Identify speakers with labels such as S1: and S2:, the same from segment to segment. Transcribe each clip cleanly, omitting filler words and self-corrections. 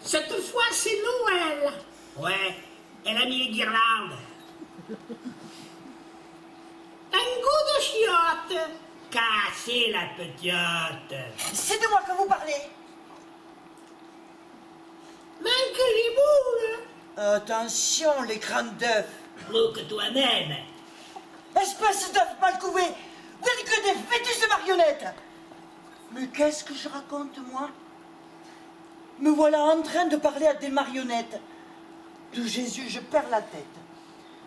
S1: Cette fois, c'est Noël.
S2: Ouais, elle a mis les guirlandes.
S1: Un goût de chiotte.
S2: Cassez la petite.
S3: C'est de moi que vous parlez.
S1: Manque les boules.
S3: Attention, les crânes d'œufs.
S2: Plus que toi-même.
S3: Espèce d'œuf mal couvé. Vous n'êtes que des fœtus de marionnettes. Mais qu'est-ce que je raconte, moi? Me voilà en train de parler à des marionnettes. De Jésus, je perds la tête.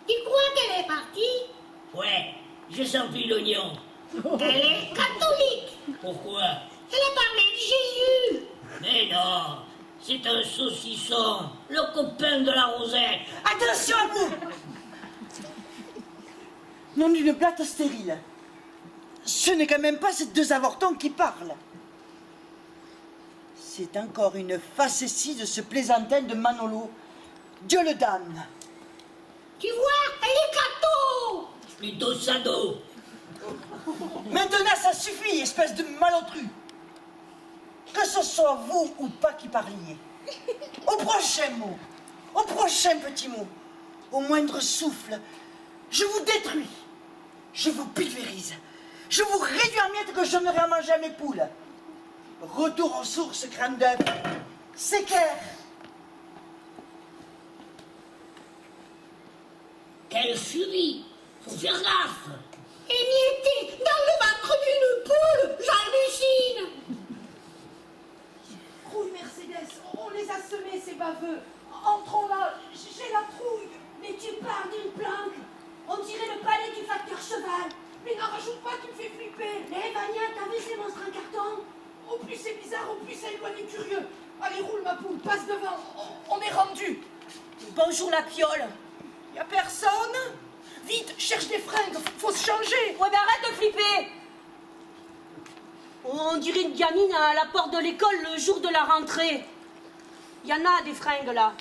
S1: Tu crois qu'elle est partie?
S2: Ouais, j'ai senti l'oignon.
S1: Elle est catholique.
S2: Pourquoi?
S1: Elle a parlé de Jésus.
S2: Mais non, c'est un saucisson, le copain de la Rosette.
S3: Attention à vous! Nom d'une plate stérile. Ce n'est quand même pas ces deux avortons qui parlent. C'est encore une facétie de ce plaisantin de Manolo. Dieu le damne.
S1: Tu vois, elle est catho.
S2: Plutôt sado.
S3: Maintenant, ça suffit, espèce de malotru. Que ce soit vous ou pas qui parliez. Au prochain mot, au prochain petit mot, au moindre souffle, je vous détruis. Je vous pulvérise. Je vous réduis en miettes que je n'aurai à manger à mes poules. Retour aux sources, crâne d'œuf. C'est clair.
S2: Quelle furie. Faut faire gaffe.
S1: Émietté dans le ventre d'une poule, j'hallucine.
S4: Trouille, Mercedes, on les a semés, ces baveux. Entrons là, j'ai la trouille.
S5: Mais tu parles d'une planque. On dirait le palais du facteur cheval.
S4: Mais n'en rajoute pas, tu me fais flipper.
S5: Eh, Vania, t'as vu ces monstres en carton?
S4: Au plus c'est bizarre, au plus ça éloigne les curieux. Allez, roule ma poule, passe devant, on est rendu.
S5: Bonjour la piole.
S4: Y a personne? Vite, cherche des fringues, faut se changer.
S5: Ouais, mais arrête de flipper. On dirait une gamine à la porte de l'école le jour de la rentrée. Y en a des fringues là.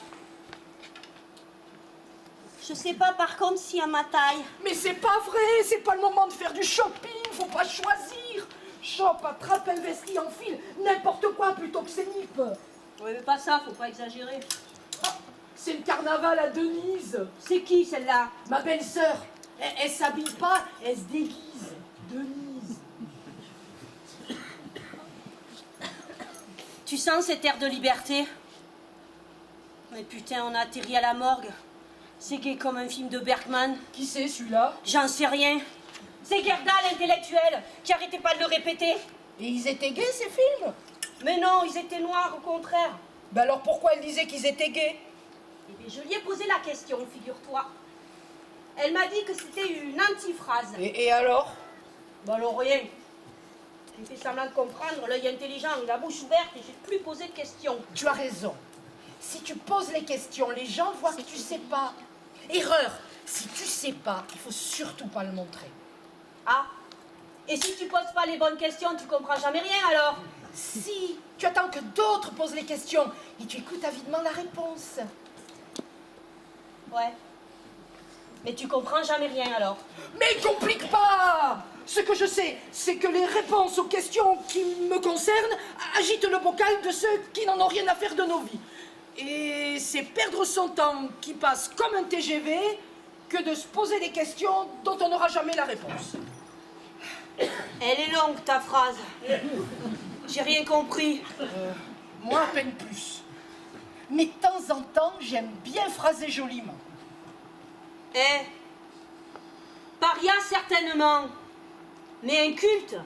S5: Je sais pas par contre si à ma taille.
S4: Mais c'est pas vrai, c'est pas le moment de faire du shopping, faut pas choisir. Chope, attrape un vesti, enfile n'importe quoi plutôt que ces nippes.
S5: Ouais, mais pas ça, faut pas exagérer.
S4: Ah, c'est le carnaval à Denise.
S5: C'est qui celle-là?
S4: Ma belle-sœur. Elle s'habille pas, elle se déguise. Denise.
S5: Tu sens cet air de liberté? Mais putain, on a atterri à la morgue. C'est gay comme un film de Bergman.
S4: Qui c'est celui-là?
S5: J'en sais rien. C'est Gerda, l'intellectuelle, qui arrêtait pas de le répéter.
S4: Et ils étaient gays ces films?
S5: Mais non, ils étaient noirs, au contraire.
S4: Ben alors pourquoi elle disait qu'ils étaient gays?
S5: Eh bien, je lui ai posé la question, figure-toi. Elle m'a dit que c'était une antiphrase.
S4: Et alors?
S5: Bah alors rien. J'ai fait semblant de comprendre, l'œil intelligent, la bouche ouverte, et j'ai plus posé de questions.
S4: Tu as raison. Si tu poses les questions, les gens voient que tu sais pas. Erreur. Si tu sais pas, il faut surtout pas le montrer.
S5: Ah. Et si tu poses pas les bonnes questions, tu comprends jamais rien alors?
S4: Si tu attends que d'autres posent les questions et tu écoutes avidement la réponse.
S5: Ouais. Mais tu comprends jamais rien alors.
S4: Mais complique pas! Ce que je sais, c'est que les réponses aux questions qui me concernent agitent le bocal de ceux qui n'en ont rien à faire de nos vies. Et c'est perdre son temps qui passe comme un TGV que de se poser des questions dont on n'aura jamais la réponse.
S5: Elle est longue ta phrase. J'ai rien compris.
S4: Moi, à peine plus. Mais de temps en temps, j'aime bien phraser joliment.
S5: Eh, paria certainement, mais inculte,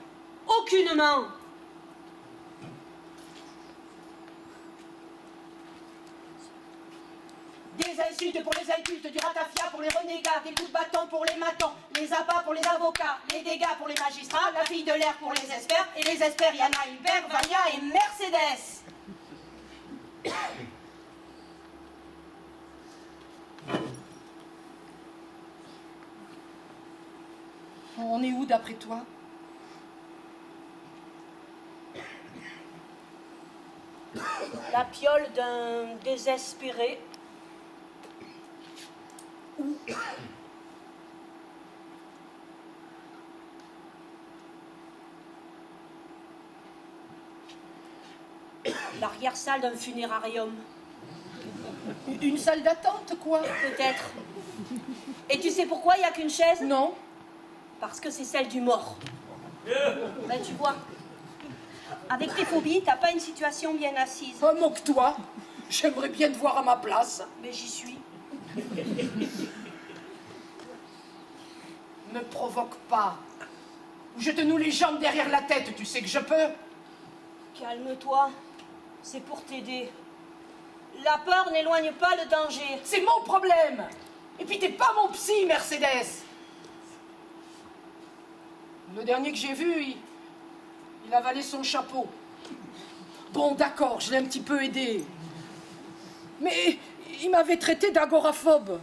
S5: aucunement.
S3: Des insultes pour les incultes, du ratafia pour les renégats, des coups de bâton pour les matons, les appâts pour les avocats, les dégâts pour les magistrats, la fille de l'air pour les experts, et les experts, il y en a Hubert, Vania et Mercedes.
S4: On est où d'après toi?
S5: La piole d'un désespéré. L'arrière-salle d'un funérarium.
S4: Une salle d'attente, quoi?
S5: Peut-être. Et tu sais pourquoi il n'y a qu'une chaise?
S4: Non?
S5: Parce que c'est celle du mort. Ben tu vois, avec tes phobies, t'as pas une situation bien assise.
S4: Oh, moque-toi. J'aimerais bien te voir à ma place.
S5: Mais j'y suis.
S4: Me provoque pas. Ou je te noue les jambes derrière la tête, tu sais que je peux.
S5: Calme-toi, c'est pour t'aider. La peur n'éloigne pas le danger.
S4: C'est mon problème. Et puis t'es pas mon psy, Mercedes. Le dernier que j'ai vu, il avalait son chapeau. Bon, d'accord, je l'ai un petit peu aidé. Mais il m'avait traité d'agoraphobe.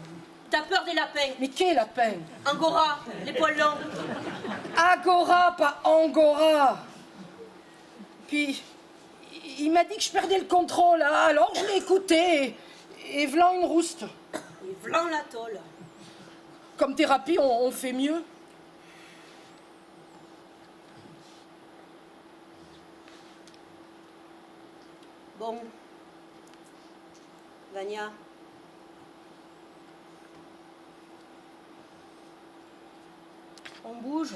S5: T'as peur des lapins.
S4: Mais quel lapin?
S5: Angora, les poils longs.
S4: Agora, pas Angora. Puis, il m'a dit que je perdais le contrôle, hein, alors je l'ai écouté. Et v'là une rouste.
S5: Et v'lan la tôle.
S4: Comme thérapie, on fait mieux.
S5: Bon. Vania. On bouge.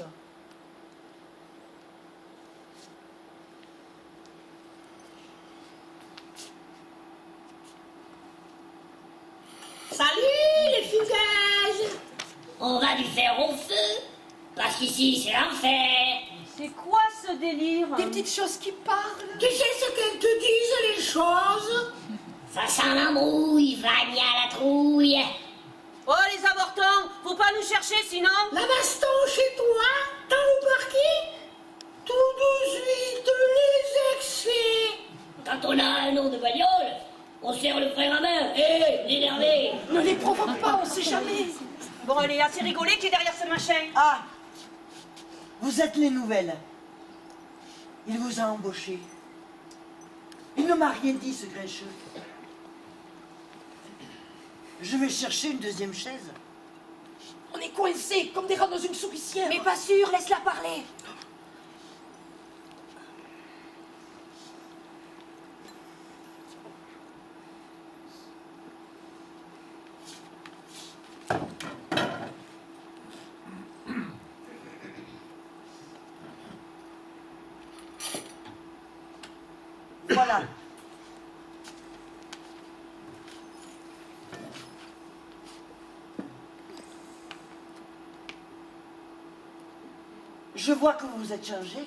S1: Salut les fugages.
S2: On va lui faire au feu, parce qu'ici c'est l'enfer.
S5: C'est quoi ce délire?
S4: Des petites choses qui parlent.
S1: Tu sais ce qu'elles te disent les choses?
S2: Ça sent l'embrouille, Vania la trouille.
S5: Oh les avortants, faut pas nous chercher sinon.
S1: La baston chez toi, t'as remarqué? Tout de suite les excès.
S2: Quand on a un nom de bagnole, on serre le frère à main. Hé, l'énervé.
S4: Ne les provoque pas, on sait jamais.
S5: Bon elle est assez rigolée qui est derrière ce machin.
S3: Ah, vous êtes les nouvelles. Il vous a embauché. Il ne m'a rien dit, ce grincheux. Je vais chercher une deuxième chaise.
S4: On est coincés comme des rats dans une soupicière.
S5: Mais pas sûr, laisse-la parler.
S3: Voilà. Je vois que vous vous êtes changé.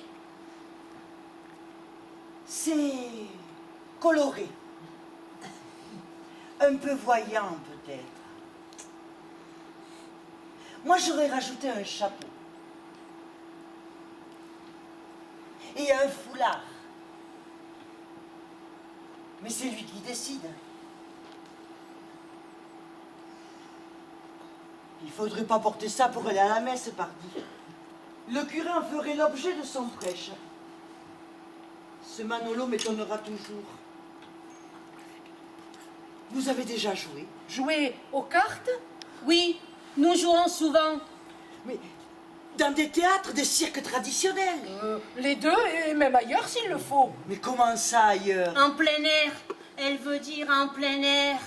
S3: C'est coloré. Un peu voyant, peut-être. Moi, j'aurais rajouté un chapeau. Et un foulard. Mais c'est lui qui décide. Il faudrait pas porter ça pour aller à la messe, pardi. Le curé en ferait l'objet de son prêche. Ce Manolo m'étonnera toujours. Vous avez déjà joué?
S4: Jouer aux cartes?
S5: Oui, Nous jouons souvent.
S3: Mais dans des théâtres, des cirques traditionnels.
S4: Les deux, et même ailleurs s'il le faut.
S3: Mais comment ça ailleurs?
S5: En plein air. Elle veut dire en plein air.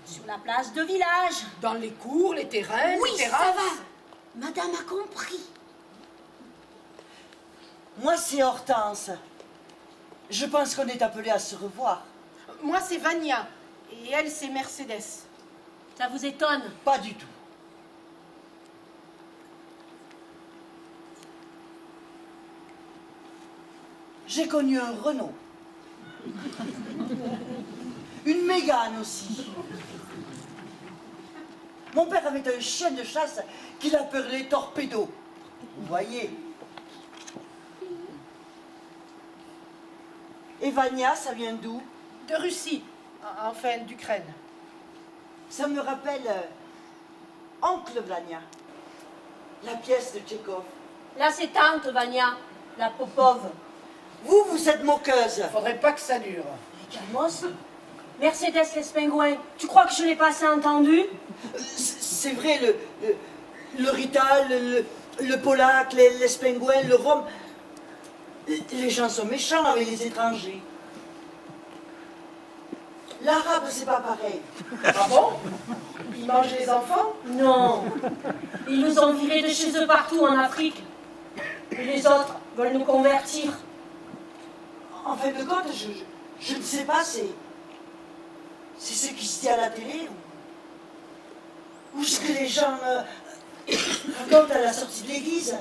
S5: Sur la place de village.
S4: Dans les cours, les terrains,
S5: Oui,
S4: les
S5: ça
S4: terrasses.
S5: va. Madame a compris.
S3: Moi, c'est Hortense. Je pense qu'on est appelé à se revoir.
S4: Moi, c'est Vania. Et elle, c'est Mercedes.
S5: Ça vous étonne?
S3: Pas du tout. J'ai connu un Renault. Une Mégane aussi. Mon père avait un chien de chasse qu'il appelait Torpedo. Vous voyez. Et Vania, ça vient d'où?
S4: De Russie. Enfin, d'Ukraine.
S3: Ça me rappelle Oncle Vania, la pièce de Tchekhov.
S5: Là, c'est tante Vania, la Popov.
S3: Vous, vous êtes moqueuse.
S4: Faudrait pas que ça dure.
S5: Calmos. Mercedes l'Espingouin. Tu crois que je l'ai pas assez entendu?
S3: C'est vrai, le Rital, le Polac, l'Espingouin, le Rhum. Les gens sont méchants avec les étrangers. L'arabe, c'est pas pareil.
S4: Ah bon? Ils mangent les enfants?
S5: Non. Ils nous ont virés de chez eux partout en Afrique. Et les autres veulent nous convertir.
S3: En fin de compte, je ne sais pas, c'est ce qui se dit à la télé ou ce que les gens racontent à la sortie de l'église.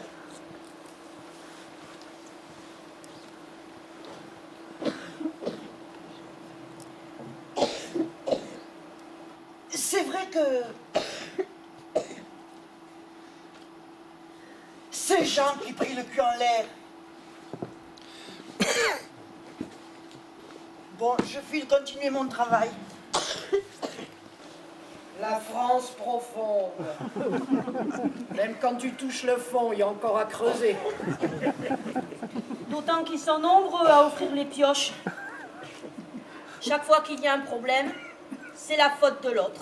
S3: C'est vrai que ces gens qui prient le cul en l'air. Bon, je file continuer mon travail.
S4: La France profonde. Même quand tu touches le fond, il y a encore à creuser.
S5: D'autant qu'ils sont nombreux à offrir les pioches. Chaque fois qu'il y a un problème, c'est la faute de l'autre.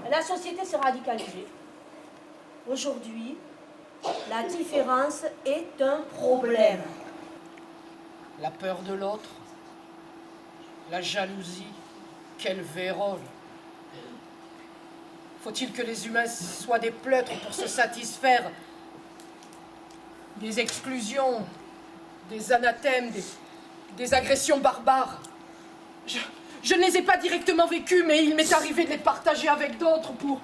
S5: La société s'est radicalisée. Aujourd'hui, la différence est un problème.
S4: La peur de l'autre, la jalousie, quel vérole. Faut-il que les humains soient des pleutres pour se satisfaire des exclusions, des anathèmes, des agressions barbares? Je ne les ai pas directement vécues, mais il m'est arrivé de les partager avec d'autres pour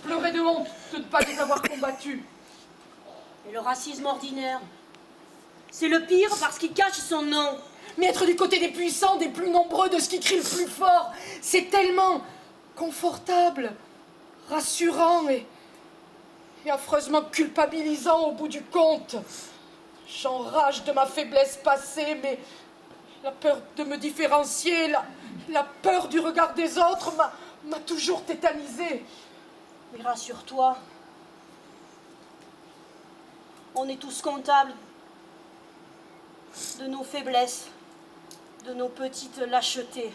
S4: pleurer de honte de ne pas les avoir combattus.
S5: Et le racisme ordinaire, c'est le pire parce qu'il cache son nom.
S4: Mais être du côté des puissants, des plus nombreux, de ce qui crie le plus fort, c'est tellement confortable, rassurant et affreusement culpabilisant au bout du compte. J'enrage de ma faiblesse passée, mais la peur de me différencier, la peur du regard des autres m'a toujours tétanisée.
S5: Mais rassure-toi, on est tous comptables de nos faiblesses, de nos petites lâchetés.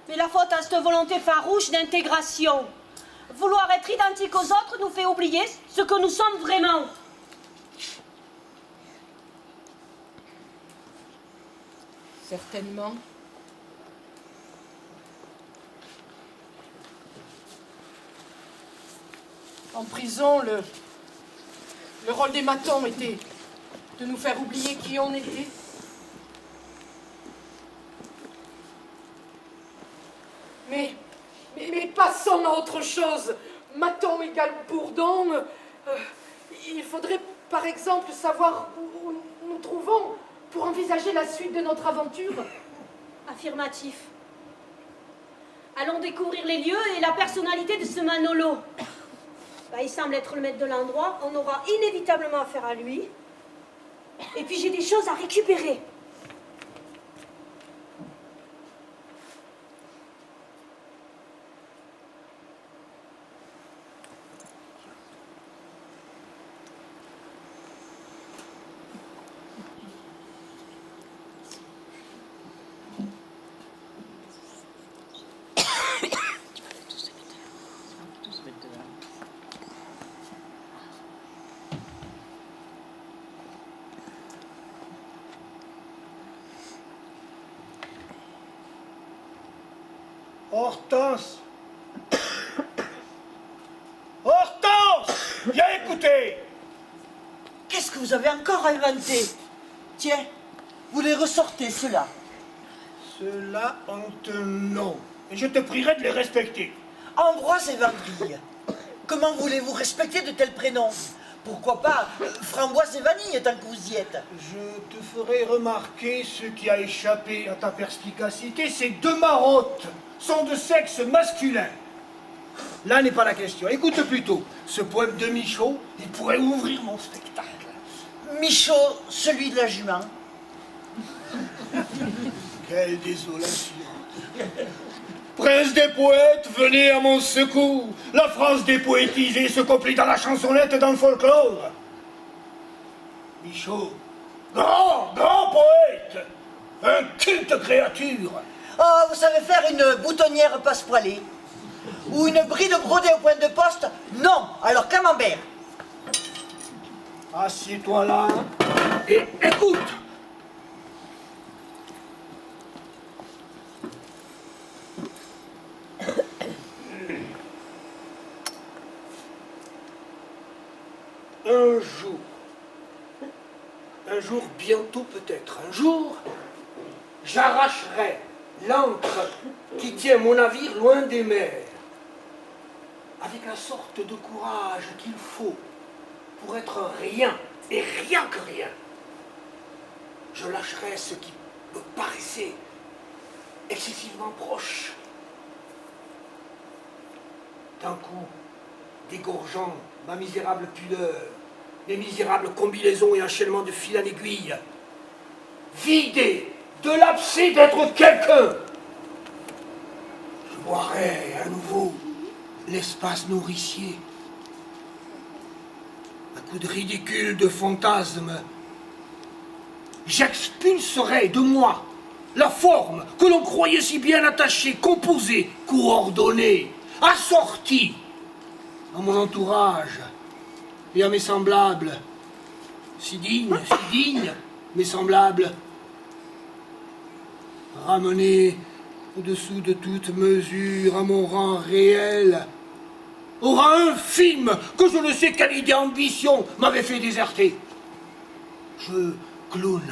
S5: Mais la faute à cette volonté farouche d'intégration. Vouloir être identique aux autres nous fait oublier ce que nous sommes vraiment.
S4: Certainement. En prison, le rôle des matons était de nous faire oublier qui on était. Mais passons à autre chose. Maton égale bourdon. Il faudrait, par exemple, savoir où nous nous trouvons pour envisager la suite de notre aventure.
S5: Affirmatif. Allons découvrir les lieux et la personnalité de ce Manolo. Il semble être le maître de l'endroit. On aura inévitablement affaire à lui. Et puis j'ai des choses à récupérer.
S1: Hortense! Hortense! Viens écouter!
S3: Qu'est-ce que vous avez encore inventé? Tiens, vous les ressortez, ceux-là.
S1: Ceux-là ont un nom, et je te prierai de les respecter.
S3: Ambroise et Vendrille. Comment voulez-vous respecter de tels prénoms? Pourquoi pas Framboise et Vanille, tant que vous y êtes?
S1: Je te ferai remarquer ce qui a échappé à ta perspicacité. Ces deux marottes sont de sexe masculin. Là n'est pas la question. Écoute plutôt. Ce poème de Michaud, il pourrait ouvrir mon spectacle.
S3: Michaud, celui de la jument.
S1: Quelle désolation. Prince des poètes, venez à mon secours. La France dépoétisée se complie dans la chansonnette et dans le folklore. Michaud, grand poète, un culte créature.
S3: Oh, vous savez faire une boutonnière passe-poilée? Ou une bride brodée au point de poste? Non, alors camembert.
S1: Assieds-toi là et écoute. Un jour bientôt peut-être, un jour, j'arracherai l'ancre qui tient mon navire loin des mers, avec la sorte de courage qu'il faut pour être rien, et rien que rien. Je lâcherai ce qui me paraissait excessivement proche. D'un coup, dégorgeant ma misérable pudeur, mes misérables combinaisons et enchaînements de fil en aiguille, vidé de l'abcès d'être quelqu'un, je boirai à nouveau l'espace nourricier. À coup de ridicule, de fantasme, j'expulserai de moi la forme que l'on croyait si bien attachée, composée, coordonnée, assortie à mon entourage et à mes semblables, si dignes, mes semblables, ramenés au-dessous de toute mesure à mon rang réel, au rang infime que je ne sais quelle idée ambition m'avait fait déserter. Je, clown,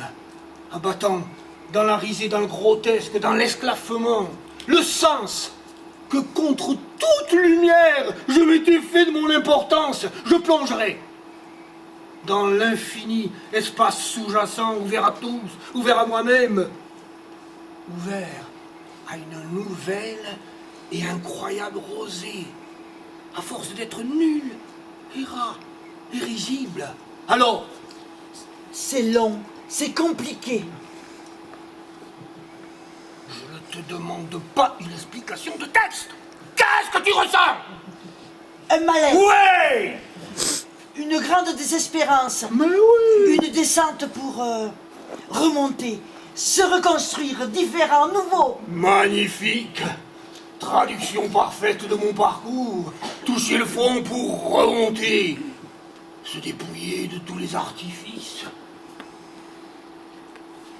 S1: abattant dans la risée, dans le grotesque, dans l'esclaffement, le sens que contre toute lumière je m'étais fait de mon importance, je plongerai dans l'infini espace sous-jacent, ouvert à tous, ouvert à moi-même, ouvert à une nouvelle et incroyable rosée, à force d'être nul et ras et risible. Alors,
S3: C'est long, c'est compliqué.
S1: je ne te demande pas une explication de texte. Qu'est-ce que tu ressens?
S3: Un malaise,
S1: Ouais!
S3: une grande désespérance,
S1: Mais oui!
S3: une descente pour remonter, se reconstruire, différent, nouveau.
S1: Magnifique! Traduction parfaite de mon parcours. Toucher le fond pour remonter. Se dépouiller de tous les artifices.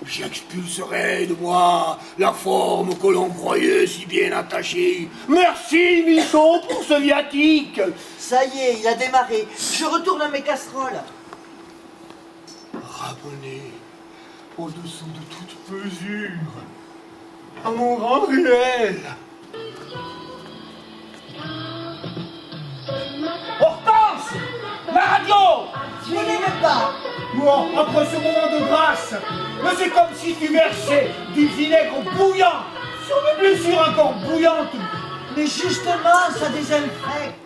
S1: J'expulserai de moi la forme que l'on croyait si bien attachée. Merci, Michaud, pour ce viatique.
S3: Ça y est, il a démarré. Je retourne à mes casseroles.
S1: Ramener au-dessous de toute mesure à mon grand réel. Hortense! La radio!
S3: Je n'aime pas.
S1: Moi, après ce moment de grâce, mais c'est comme si tu versais du vinaigre bouillant sur mes blessures encore bouillantes.
S3: Mais justement, ça désinfecte.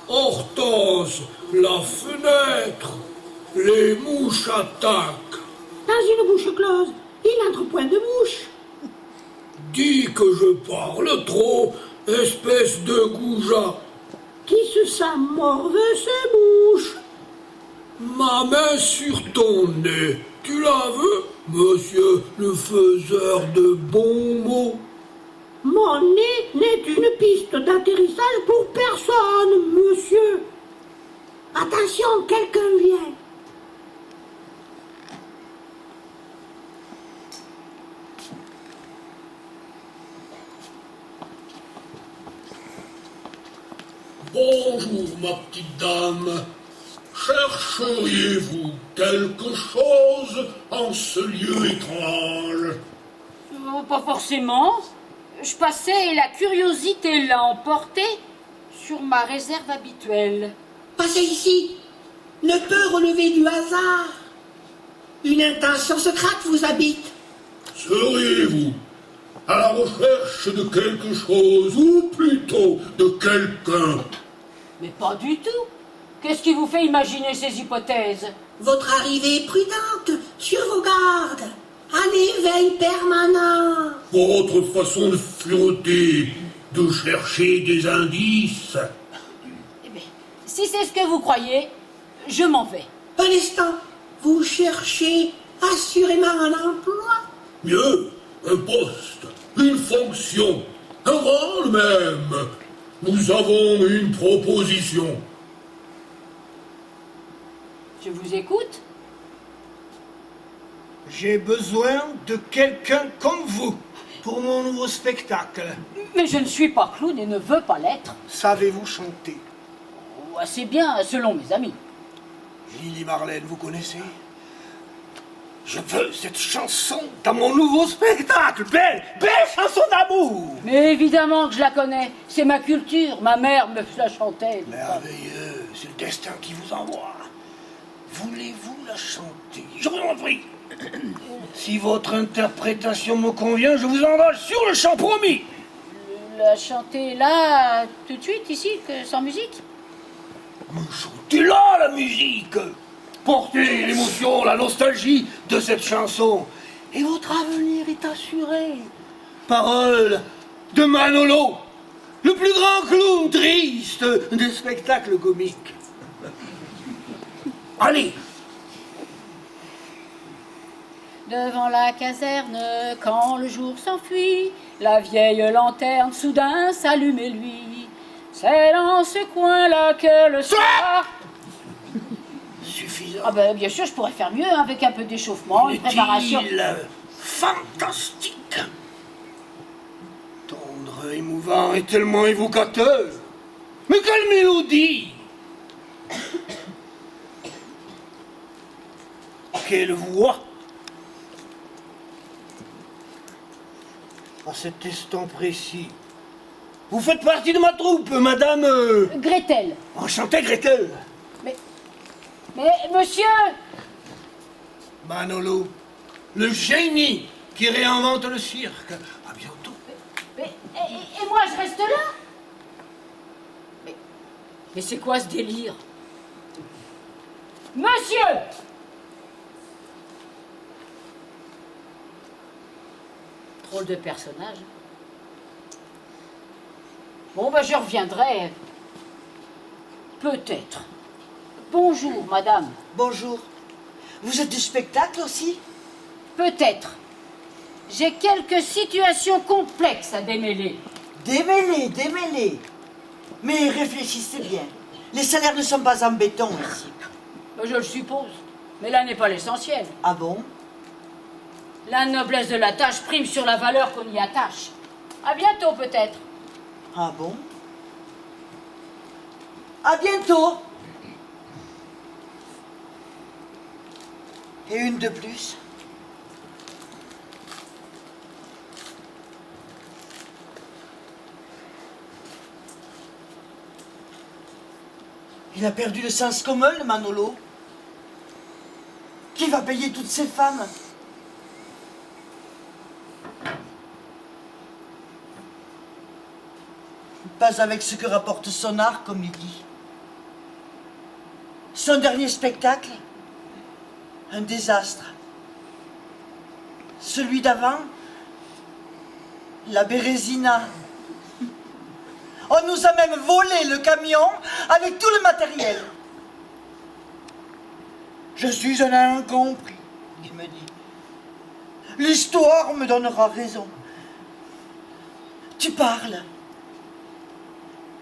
S2: Hortense, la fenêtre. Les mouches attaquent.
S6: Dans une bouche close, il n'entre point de mouche.
S1: Dis que je parle trop, espèce de goujat.
S2: Qui se sent morveux se bouche.
S1: Ma main sur ton nez, tu la veux, monsieur le faiseur de bons mots?
S2: Mon nez n'est une piste d'atterrissage pour personne, monsieur. Attention, quelqu'un vient.
S1: Bonjour, ma petite dame. Chercheriez-vous quelque chose en ce lieu étrange?
S6: Pas forcément. Je passais et la curiosité l'a emporté sur ma réserve habituelle.
S2: Passez ici. Ne peut relever du hasard. Une intention secrète vous habite.
S1: Seriez-vous à la recherche de quelque chose, ou plutôt de quelqu'un?
S6: Mais pas du tout. Qu'est-ce qui vous fait imaginer ces hypothèses?
S2: Votre arrivée est prudente, sur vos gardes. Un éveil permanent.
S1: Votre façon de fureter, de chercher des indices.
S6: Eh bien, si c'est ce que vous croyez, je m'en vais.
S2: Un instant, vous cherchez assurément un emploi.
S1: Mieux, un poste, une fonction, un rôle même. Nous avons une proposition.
S6: Je vous écoute.
S1: J'ai besoin de quelqu'un comme vous pour mon nouveau spectacle.
S6: Mais je ne suis pas clown et ne veux pas l'être.
S1: Savez-vous chanter?
S6: Oh, assez bien, selon mes amis.
S1: Lily Marlène, vous connaissez? Je veux cette chanson dans mon nouveau spectacle. Belle, belle chanson d'amour.
S6: Mais évidemment que je la connais. C'est ma culture. Ma mère me la chantait.
S1: Merveilleux, c'est le destin qui vous envoie. Voulez-vous la chanter? Je vous en prie. Si votre interprétation me convient, je vous engage sur le champ, promis.
S6: La chanter là, tout de suite, ici, sans musique?
S1: Mais chantez là la musique. Portez l'émotion, la nostalgie de cette chanson. Et votre avenir est assuré. Parole de Manolo, le plus grand clown triste des spectacles comiques. Allez.
S6: Devant la caserne, quand le jour s'enfuit, la vieille lanterne soudain s'allume et lui. C'est dans ce coin-là que le soir...
S1: Suffisant.
S6: Ah ben bien sûr, je pourrais faire mieux hein, avec un peu d'échauffement, une préparation.
S1: Est-il fantastique, tendre, émouvant et tellement évocateur. Mais quelle mélodie! Quelle voix! À cet instant précis. Vous faites partie de ma troupe, madame...
S6: Gretel.
S1: Enchantée, Gretel.
S6: Mais monsieur...
S1: Manolo, le génie qui réinvente le cirque. À bientôt.
S6: Et moi, je reste là? Mais c'est quoi ce délire? Monsieur! Drôle de personnage. Bon, ben je reviendrai. Peut-être. Bonjour, madame.
S3: Bonjour. Vous êtes du spectacle aussi?
S6: Peut-être. J'ai quelques situations complexes à démêler.
S3: Démêlez, démêlez. Mais réfléchissez bien. Les salaires ne sont pas en béton ici.
S6: Ben, je le suppose. Mais là n'est pas l'essentiel.
S3: Ah bon?
S6: La noblesse de la tâche prime sur la valeur qu'on y attache. À bientôt, peut-être.
S3: Ah bon? À bientôt. Et une de plus. Il a perdu le sens commun, le Manolo. Qui va payer toutes ces femmes? Pas avec ce que rapporte son art, comme il dit. Son dernier spectacle, un désastre. Celui d'avant, la Bérésina. On nous a même volé le camion avec tout le matériel. Je suis un incompris, il me dit. L'histoire me donnera raison. Tu parles.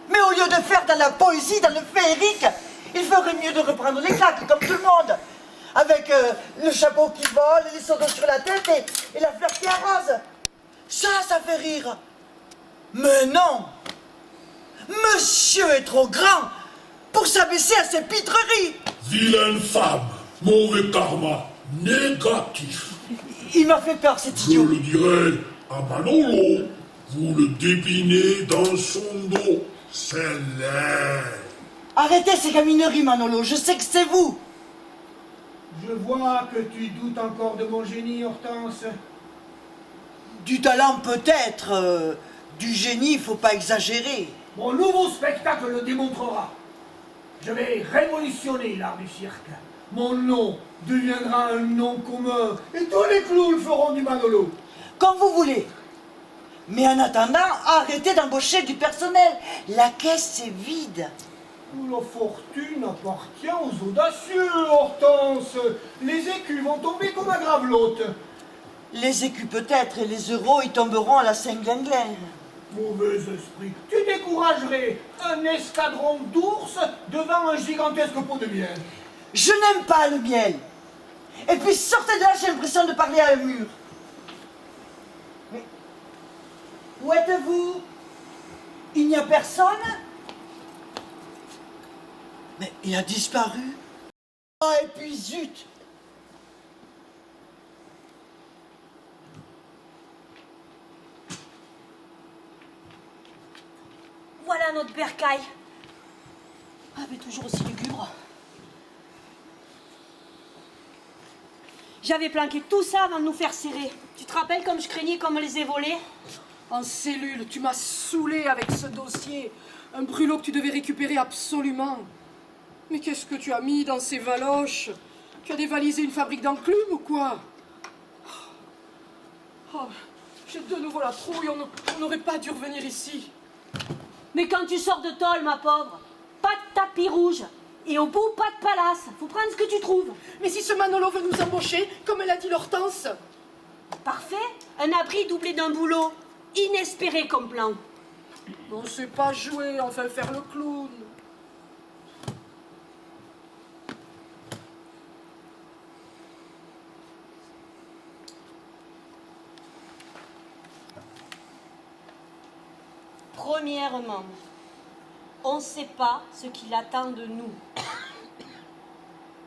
S3: Mais au lieu de faire dans la poésie, dans le féerique, il ferait mieux de reprendre les claques comme tout le monde. Avec le chapeau qui vole, les seaux sur la tête et la fleur qui arrose. Ça fait rire. Mais non! Monsieur est trop grand pour s'abaisser à ces pitreries.
S7: Vilaine femme, mauvais karma, négatif.
S3: Il m'a fait peur, cet
S7: Je
S3: idiot.
S7: le dirai à Manolo. Vous le dépinez dans son dos. C'est laid.
S3: Arrêtez ces gamineries, Manolo. Je sais que c'est vous.
S1: Je vois que tu doutes encore de mon génie, Hortense.
S3: Du talent peut-être. Du génie, faut pas exagérer.
S1: Mon nouveau spectacle le démontrera. Je vais révolutionner l'art du cirque. Mon nom deviendra un nom commun et tous les clowns feront du Manolo.
S3: Comme vous voulez. Mais en attendant, arrêtez d'embaucher du personnel. La caisse est vide.
S1: La fortune appartient aux audacieux, Hortense. Les écus vont tomber comme un gravelotte.
S3: Les écus peut-être et les euros y tomberont à la Saint-Glinglin.
S1: Mauvais esprit, tu découragerais un escadron d'ours devant un gigantesque pot de miel.
S3: Je n'aime pas le miel. Et puis sortez de là, j'ai l'impression de parler à un mur. Mais où êtes-vous? Il n'y a personne? Mais il a disparu. Ah, et puis zut!
S5: Voilà notre bercail. Ah, mais toujours aussi lugubre. J'avais planqué tout ça avant de nous faire serrer. Tu te rappelles comme je craignais qu'on me les ait volés?
S4: En cellule, tu m'as saoulé avec ce dossier. Un brûlot que tu devais récupérer absolument. Mais qu'est-ce que tu as mis dans ces valoches? Tu as dévalisé une fabrique d'enclumes ou quoi? Oh, j'ai de nouveau la trouille, on n'aurait pas dû revenir ici.
S5: Mais quand tu sors de tôle, ma pauvre, pas de tapis rouge. Et au bout, pas de palace. Faut prendre ce que tu trouves.
S4: Mais si ce Manolo veut nous embaucher, comme elle a dit l'Hortense?
S5: Parfait. Un abri doublé d'un boulot. Inespéré comme plan.
S4: On ne sait pas jouer, enfin faire le clown.
S5: Premièrement, on ne sait pas ce qu'il attend de nous.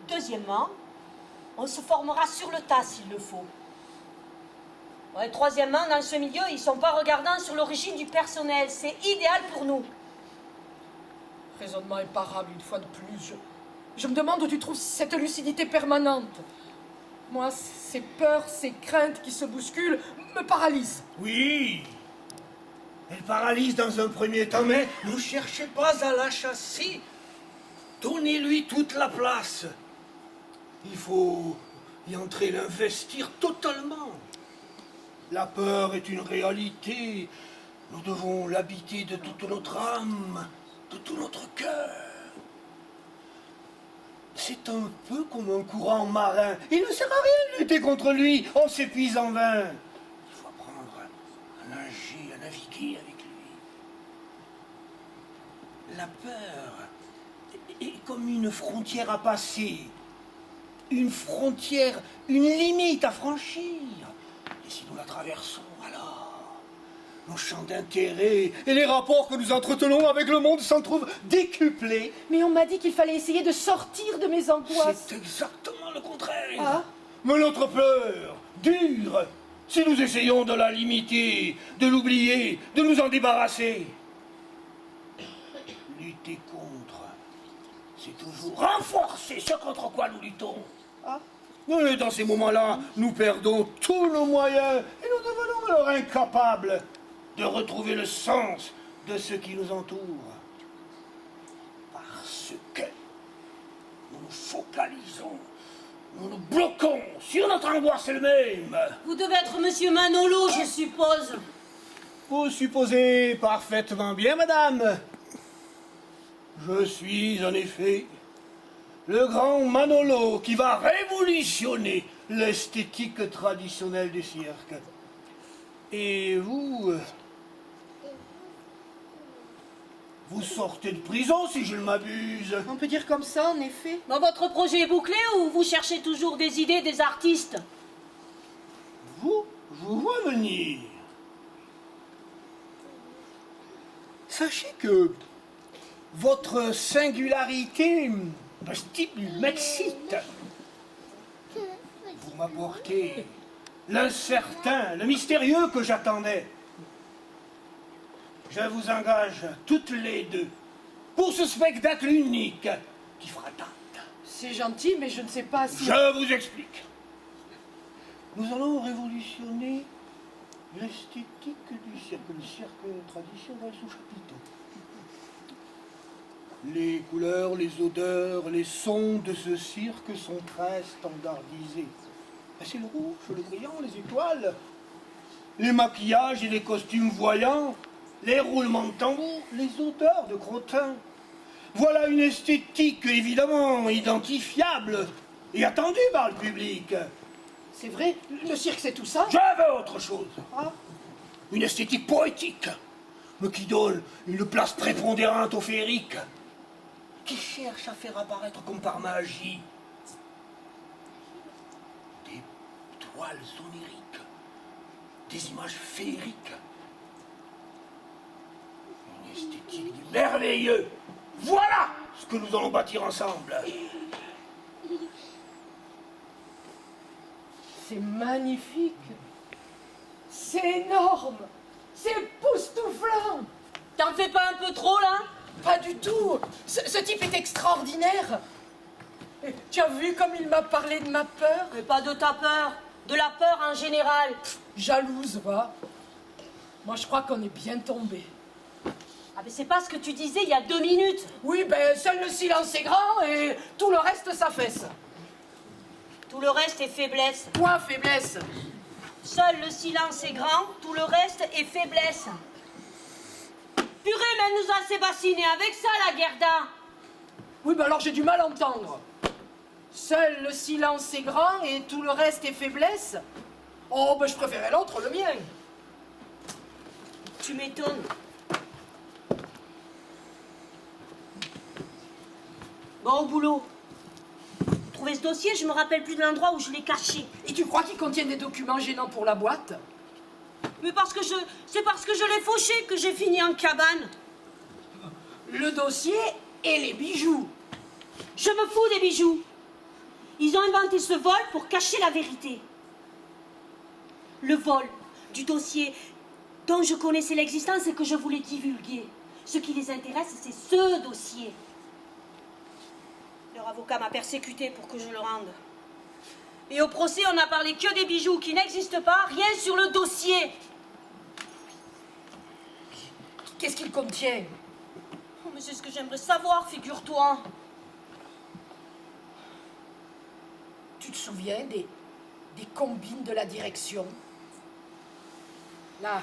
S5: Deuxièmement, on se formera sur le tas s'il le faut. Ouais, troisièmement, dans ce milieu, ils ne sont pas regardants sur l'origine du personnel. C'est idéal pour nous.
S4: Raisonnement imparable une fois de plus. Je me demande où tu trouves cette lucidité permanente. Moi, ces peurs, ces craintes qui se bousculent me paralysent.
S1: Oui, elle paralyse dans un premier temps, mais ne cherchez pas à la chasser. Donnez-lui toute la place. Il faut y entrer, l'investir totalement. La peur est une réalité. Nous devons l'habiter de toute notre âme, de tout notre cœur. C'est un peu comme un courant marin. Il ne sert à rien de lutter contre lui. On s'épuise en vain. Il faut apprendre à nager, à naviguer avec lui. La peur est comme une frontière à passer. Une frontière, une limite à franchir. Et si nous la traversons, alors, nos champs d'intérêt et les rapports que nous entretenons avec le monde s'en trouvent décuplés.
S4: Mais on m'a dit qu'il fallait essayer de sortir de mes angoisses.
S1: C'est exactement le contraire.
S4: Ah.
S1: Mais notre peur dure si nous essayons de la limiter, de l'oublier, de nous en débarrasser. Lutter contre, c'est toujours renforcer ce contre quoi nous luttons. Et dans ces moments-là, nous perdons tous nos moyens et nous devenons alors incapables de retrouver le sens de ce qui nous entoure. Parce que nous nous focalisons, nous nous bloquons sur notre angoisse elle-même.
S5: Vous devez être Monsieur Manolo, je suppose.
S1: Vous supposez parfaitement bien, madame. Je suis, en effet, le grand Manolo qui va révolutionner l'esthétique traditionnelle du cirque. Et vous... vous sortez de prison, si je ne m'abuse.
S4: On peut dire comme ça, en effet.
S5: Bon, votre projet est bouclé ou vous cherchez toujours des idées, des artistes?
S1: Je vous vois venir. Sachez que votre singularité m'excite. Vous m'apportez l'incertain, le mystérieux que j'attendais. Je vous engage toutes les deux pour ce spectacle unique qui fera date.
S4: C'est gentil, mais je ne sais pas si...
S1: Je vous explique. Nous allons révolutionner l'esthétique du cirque, le cirque traditionnel sous chapiteau. Les couleurs, les odeurs, les sons de ce cirque sont très standardisés. C'est le rouge, le brillant, les étoiles, les maquillages et les costumes voyants, les roulements de tambour, les odeurs de crottin. Voilà une esthétique évidemment identifiable et attendue par le public.
S4: C'est vrai, le cirque c'est tout ça.
S1: Je veux autre chose.
S4: Ah.
S1: Une esthétique poétique, mais qui donne une place prépondérante au féerique, qui cherche à faire apparaître comme par magie des toiles oniriques, des images féeriques. Une esthétique du merveilleux. Voilà ce que nous allons bâtir ensemble.
S4: C'est magnifique. C'est énorme. C'est époustouflant.
S5: T'en fais pas un peu trop, là?
S4: Pas du tout. Ce type est extraordinaire. Et tu as vu comme il m'a parlé de ma peur?
S5: Mais pas de ta peur, de la peur en général.
S4: Jalouse, va. Moi, je crois qu'on est bien tombé.
S5: Ah, mais c'est pas ce que tu disais il y a 2 minutes.
S4: Oui, ben, seul le silence est grand et tout le reste s'affaisse.
S5: Tout le reste est faiblesse.
S4: Point faiblesse.
S5: Seul le silence est grand, tout le reste est faiblesse. Purée, mais elle nous a assez bassinés avec ça, la Gerda.
S4: Oui, ben alors j'ai du mal à entendre. Seul le silence est grand et tout le reste est faiblesse. Oh, ben je préférais l'autre, le mien.
S5: Tu m'étonnes. Bon, au boulot. Trouver ce dossier, je me rappelle plus de l'endroit où je l'ai caché.
S4: Et tu crois qu'il contient des documents gênants pour la boîte?
S5: Mais c'est parce que je l'ai fauché que j'ai fini en cabane.
S4: Le dossier et les bijoux.
S5: Je me fous des bijoux. Ils ont inventé ce vol pour cacher la vérité. Le vol du dossier dont je connaissais l'existence et que je voulais divulguer. Ce qui les intéresse, c'est ce dossier. Leur avocat m'a persécuté pour que je le rende. Et au procès, on n'a parlé que des bijoux qui n'existent pas, rien sur le dossier.
S4: Qu'est-ce qu'il contient?
S5: Oh, mais c'est ce que j'aimerais savoir, figure-toi.
S4: Tu te souviens des combines de la direction? La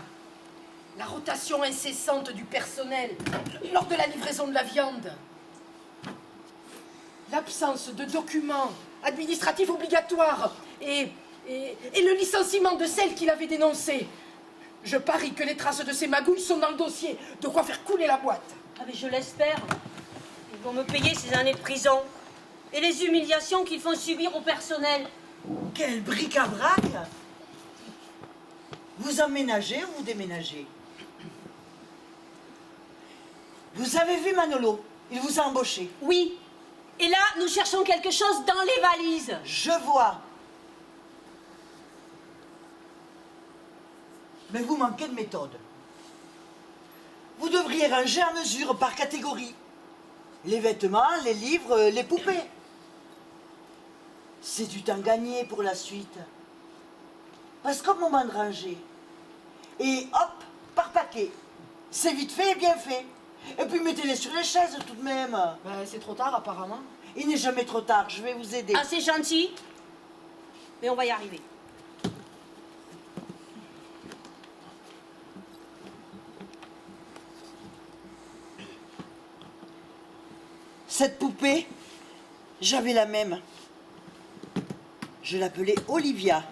S4: rotation incessante du personnel lors de la livraison de la viande. L'absence de documents administratifs obligatoires et le licenciement de celle qui l'avait dénoncé. Je parie que les traces de ces magouilles sont dans le dossier. De quoi faire couler la boîte.
S5: Ah, mais je l'espère. Ils vont me payer ces années de prison. Et les humiliations qu'ils font subir au personnel.
S3: Quel bric-à-brac! Vous emménagez ou vous déménagez? Vous avez vu Manolo? Il vous a embauché.
S5: Oui. Et là, nous cherchons quelque chose dans les valises.
S3: Je vois. Mais vous manquez de méthode. Vous devriez ranger à mesure par catégorie. Les vêtements, les livres, les poupées. C'est du temps gagné pour la suite. Parce qu'au moment de ranger, et hop, par paquet. C'est vite fait et bien fait. Et puis mettez-les sur les chaises tout de même.
S4: Ben, c'est trop tard apparemment.
S3: Il n'est jamais trop tard, je vais vous aider.
S5: Ah, c'est gentil. Mais on va y arriver.
S3: Cette poupée, j'avais la même. Je l'appelais Olivia.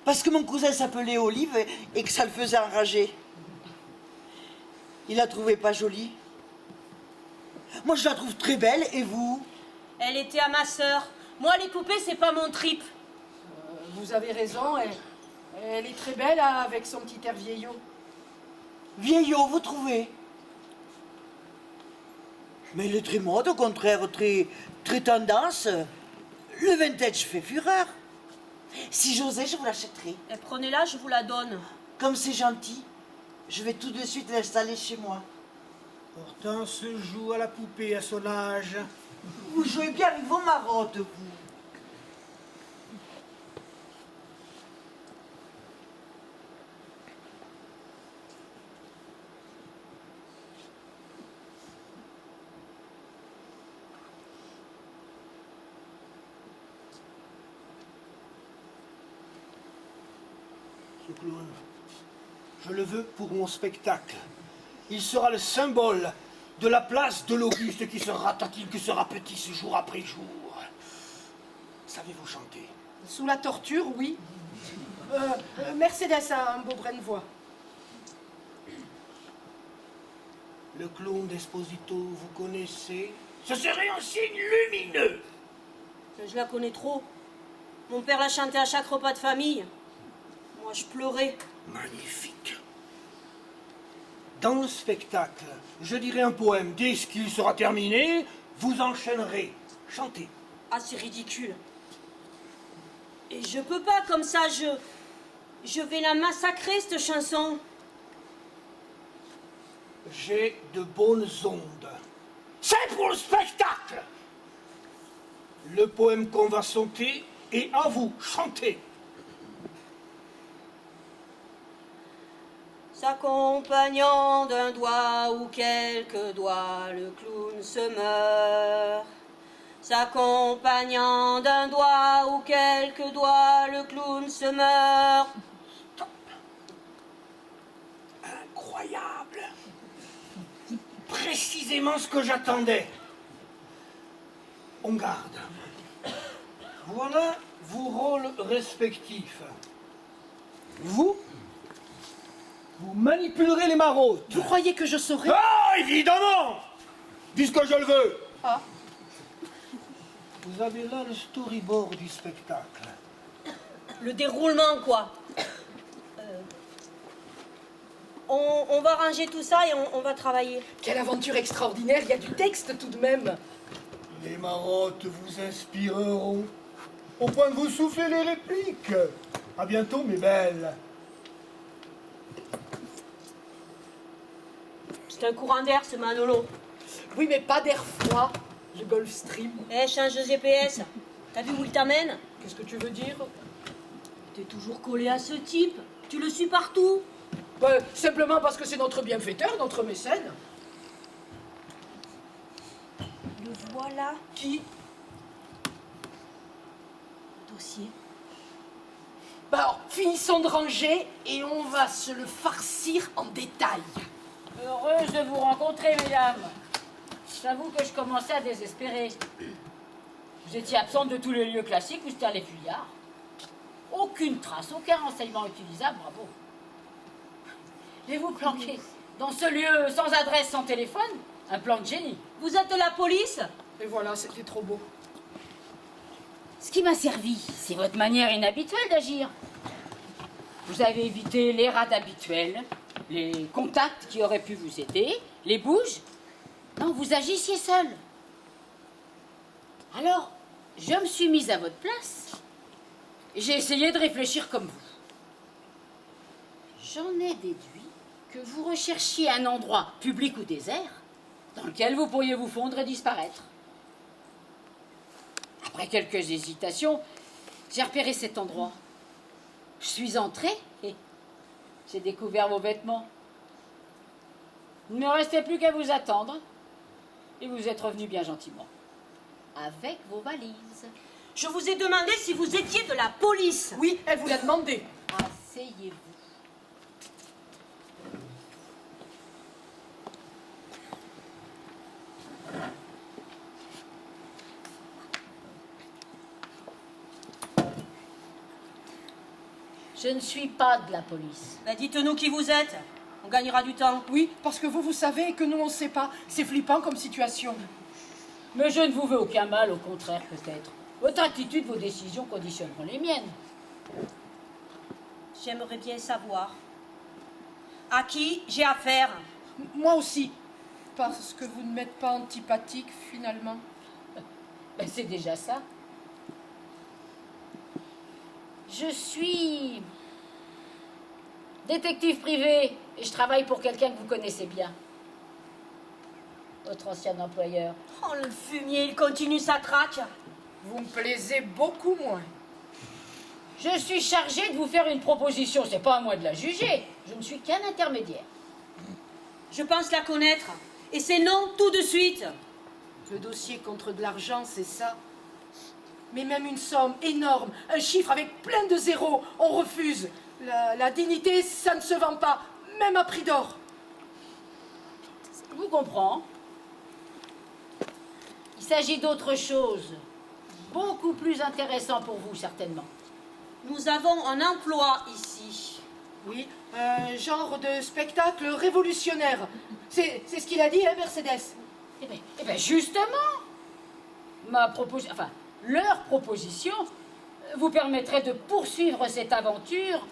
S3: Parce que mon cousin s'appelait Olive et que ça le faisait enrager. Il la trouvait pas jolie. Moi, je la trouve très belle, et vous?
S5: Elle était à ma sœur. Moi, les poupées, c'est pas mon trip.
S4: Vous avez raison, elle est très belle avec son petit air vieillot.
S3: Vieillot, vous trouvez? Mais il est très mode, au contraire, très tendance. Le vintage fait fureur. Si j'osais, je vous l'achèterais.
S5: Et prenez-la, je vous la donne.
S3: Comme c'est gentil, je vais tout de suite l'installer chez moi.
S1: Hortense joue à la poupée à son âge.
S3: Vous jouez bien avec vos marottes, vous.
S1: Ce clown, je le veux pour mon spectacle. Il sera le symbole de la place de l'Auguste qui sera tatine, qui sera petit jour après jour. Savez-vous chanter?
S4: Sous la torture, oui. Mercedes a un beau brin de voix.
S1: Le clown d'Esposito, vous connaissez? Ce serait un signe lumineux.
S5: Je la connais trop. Mon père la chantait à chaque repas de famille. Moi, je pleurais.
S1: Magnifique. Dans le spectacle, je dirai un poème. Dès qu'il sera terminé, vous enchaînerez. Chantez.
S5: Ah, c'est ridicule. Et je peux pas, comme ça, je vais la massacrer, cette chanson.
S1: J'ai de bonnes ondes. C'est pour le spectacle. Le poème qu'on va chanter est à vous. Chantez.
S5: S'accompagnant d'un doigt ou quelques doigts, le clown se meurt. S'accompagnant d'un doigt ou quelques doigts, le clown se meurt.
S1: Stop. Incroyable. Précisément ce que j'attendais. On garde. Voilà vos rôles respectifs. Vous manipulerez les maraudes.
S4: Vous croyez que je saurais?
S1: Ah, évidemment! Puisque je le veux.
S4: Ah,
S1: Vous avez là le storyboard du spectacle.
S5: Le déroulement, quoi. On va ranger tout ça et on va travailler.
S4: quelle aventure extraordinaire, il y a du texte tout de même.
S1: Les marottes vous inspireront au point de vous souffler les répliques. À bientôt, mes belles.
S5: C'est un courant d'air, ce Manolo.
S4: Oui, mais pas d'air froid, le Gulfstream.
S5: Eh, change de GPS. T'as vu où il t'amène?
S4: Qu'est-ce que tu veux dire?
S5: T'es toujours collé à ce type. Tu le suis partout.
S4: Simplement parce que c'est notre bienfaiteur, notre mécène.
S5: Le voilà.
S4: Qui?
S5: Dossier.
S4: Bah alors, finissons de ranger et on va se le farcir en détail.
S6: Heureuse de vous rencontrer, mesdames. J'avoue que je commençais à désespérer. Vous étiez absente de tous les lieux classiques, vous étiez à les fuyards. Aucune trace, aucun renseignement utilisable, bravo. Et vous planquez dans ce lieu sans adresse, sans téléphone, un plan de génie.
S5: Vous êtes de la police?
S4: Et voilà, c'était trop beau.
S6: Ce qui m'a servi, c'est votre manière inhabituelle d'agir. Vous avez évité les rats habituels, les contacts qui auraient pu vous aider, les bouges. Non, vous agissiez seul. Alors, je me suis mise à votre place. J'ai essayé de réfléchir comme vous. J'en ai déduit que vous recherchiez un endroit public ou désert dans lequel vous pourriez vous fondre et disparaître. Après quelques hésitations, j'ai repéré cet endroit. Je suis entrée et j'ai découvert vos vêtements. Il ne me restait plus qu'à vous attendre et vous êtes revenu bien gentiment. Avec vos valises.
S5: Je vous ai demandé si vous étiez de la police.
S4: Oui, elle vous l'a demandé.
S6: Asseyez-vous. Je ne suis pas de la police.
S5: Ben, dites-nous qui vous êtes. On gagnera du temps.
S4: Oui, parce que vous savez que nous, on ne sait pas. C'est flippant comme situation.
S6: Mais je ne vous veux aucun mal, au contraire peut-être. Votre attitude, vos décisions conditionneront les miennes.
S5: J'aimerais bien savoir à qui j'ai affaire.
S4: Moi aussi. Parce que vous ne m'êtes pas antipathique, finalement.
S6: Ben, c'est déjà ça. Je suis détective privé et je travaille pour quelqu'un que vous connaissez bien. Votre ancien employeur.
S5: Oh, le fumier, il continue sa traque.
S4: Vous me plaisez beaucoup moins.
S6: Je suis chargée de vous faire une proposition. C'est pas à moi de la juger. Je ne suis qu'un intermédiaire.
S5: Je pense la connaître. Et c'est non tout de suite.
S4: Le dossier contre de l'argent, c'est ça. Mais même une somme énorme, un chiffre avec plein de zéros, on refuse. La dignité, ça ne se vend pas, même à prix d'or.
S6: Je vous comprends. Il s'agit d'autre chose. Beaucoup plus intéressant pour vous, certainement.
S5: Nous avons un emploi ici.
S4: Oui, un genre de spectacle révolutionnaire. C'est ce qu'il a dit, hein, Mercedes?
S6: Eh bien, justement, leur proposition vous permettrait de poursuivre cette aventure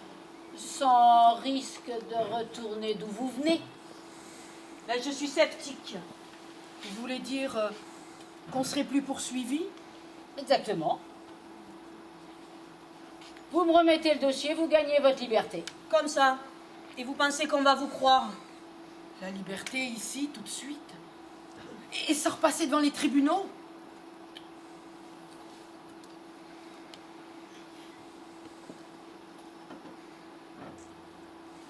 S6: sans risque de retourner d'où vous venez.
S5: Ben, je suis sceptique.
S4: Vous voulez dire qu'on serait plus poursuivi?
S6: Exactement. Vous me remettez le dossier, vous gagnez votre liberté.
S5: Comme ça. Et vous pensez qu'on va vous croire?
S4: La liberté ici, tout de suite. Et sans repasser devant les tribunaux?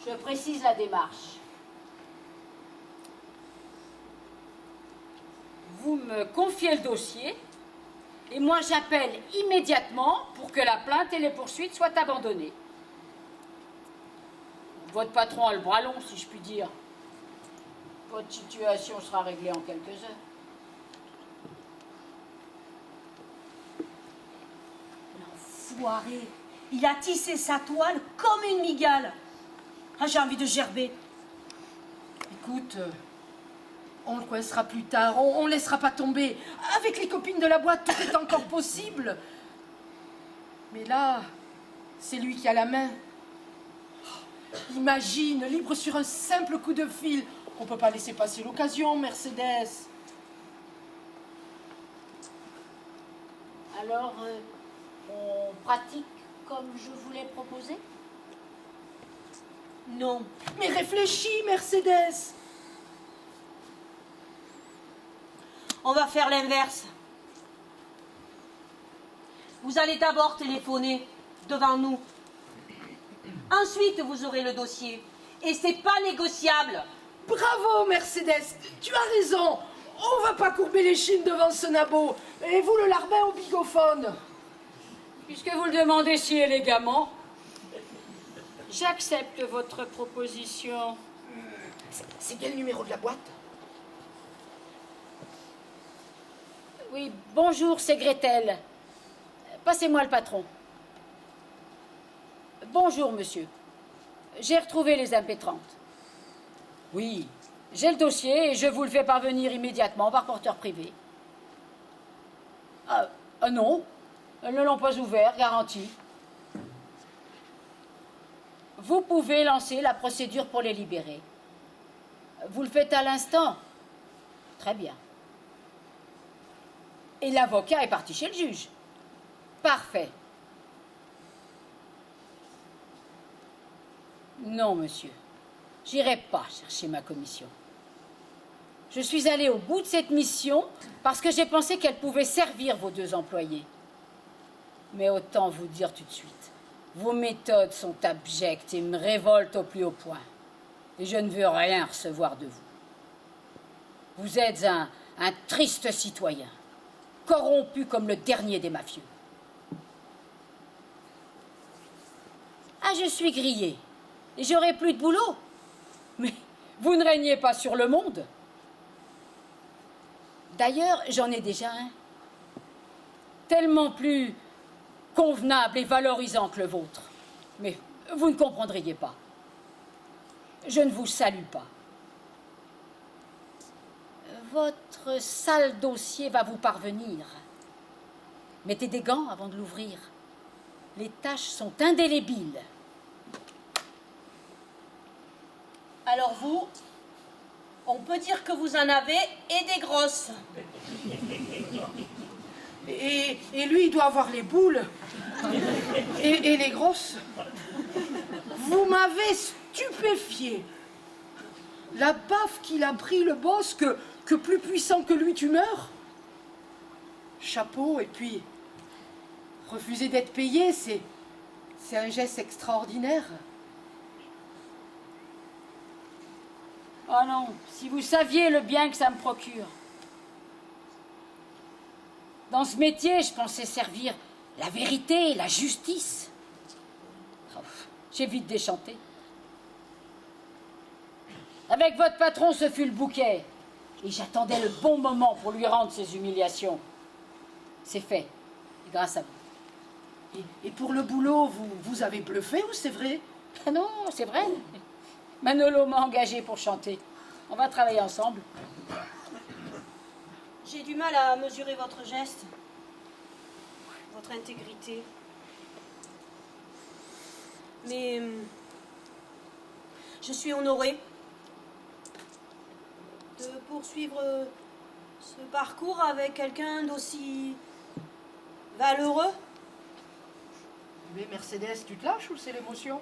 S6: Je précise la démarche. Vous me confiez le dossier et moi j'appelle immédiatement pour que la plainte et les poursuites soient abandonnées. Votre patron a le bras long, si je puis dire. Votre situation sera réglée en quelques heures.
S5: L'enfoiré. Il a tissé sa toile comme une migale. Ah, j'ai envie de gerber.
S4: Écoute, on le coincera plus tard, on laissera pas tomber. Avec les copines de la boîte, tout est encore possible. Mais là, c'est lui qui a la main. Imagine, libre sur un simple coup de fil. On peut pas laisser passer l'occasion, Mercedes.
S6: Alors, on pratique comme je vous l'ai proposé?
S5: Non.
S4: Mais réfléchis, Mercedes.
S5: On va faire l'inverse. Vous allez d'abord téléphoner devant nous. Ensuite, vous aurez le dossier. Et c'est pas négociable.
S4: Bravo, Mercedes. Tu as raison. On va pas courber les chines devant ce nabot. Et vous, le larbin au bigophone.
S6: Puisque vous le demandez si élégamment, j'accepte votre proposition.
S4: C'est quel numéro de la boîte?
S6: Oui, bonjour, c'est Gretel. Passez-moi le patron. Bonjour, monsieur. J'ai retrouvé les impétrantes. Oui, j'ai le dossier et je vous le fais parvenir immédiatement par porteur privé. Non, elles ne l'ont pas ouvert, garantie. Vous pouvez lancer la procédure pour les libérer. Vous le faites à l'instant? Très bien. Et l'avocat est parti chez le juge. Parfait. Non, monsieur. J'irai pas chercher ma commission. Je suis allée au bout de cette mission parce que j'ai pensé qu'elle pouvait servir vos deux employés. Mais autant vous dire tout de suite, vos méthodes sont abjectes et me révoltent au plus haut point. Et je ne veux rien recevoir de vous. Vous êtes un triste citoyen, corrompu comme le dernier des mafieux. Ah, je suis grillée et j'aurai plus de boulot. Mais vous ne régnez pas sur le monde. D'ailleurs, j'en ai déjà un. Tellement plus convenable et valorisant que le vôtre. Mais Vous ne comprendriez pas. Je ne vous salue pas. Votre sale dossier va vous parvenir. Mettez des gants avant de l'ouvrir. Les taches sont indélébiles.
S5: Alors vous, on peut dire que vous en avez et des grosses.
S4: Et lui, il doit avoir les boules. Et les grosses. Vous m'avez stupéfié. La baffe qu'il a pris, le boss, que plus puissant que lui, tu meurs. Chapeau, et puis, refuser d'être payé, c'est un geste extraordinaire.
S6: Oh non, si vous saviez le bien que ça me procure. Dans ce métier, je pensais servir la vérité, la justice. Oh, j'ai vite déchanté. Avec votre patron, ce fut le bouquet. Et j'attendais le bon moment pour lui rendre ses humiliations. C'est fait, et grâce à vous.
S4: Et pour le boulot, vous avez bluffé ou c'est vrai?
S6: Ah non, c'est vrai. Manolo m'a engagé pour chanter. On va travailler ensemble.
S5: J'ai du mal à mesurer votre geste, votre intégrité. Mais je suis honorée de poursuivre ce parcours avec quelqu'un d'aussi valeureux.
S4: Mais Mercedes, tu te lâches ou c'est l'émotion?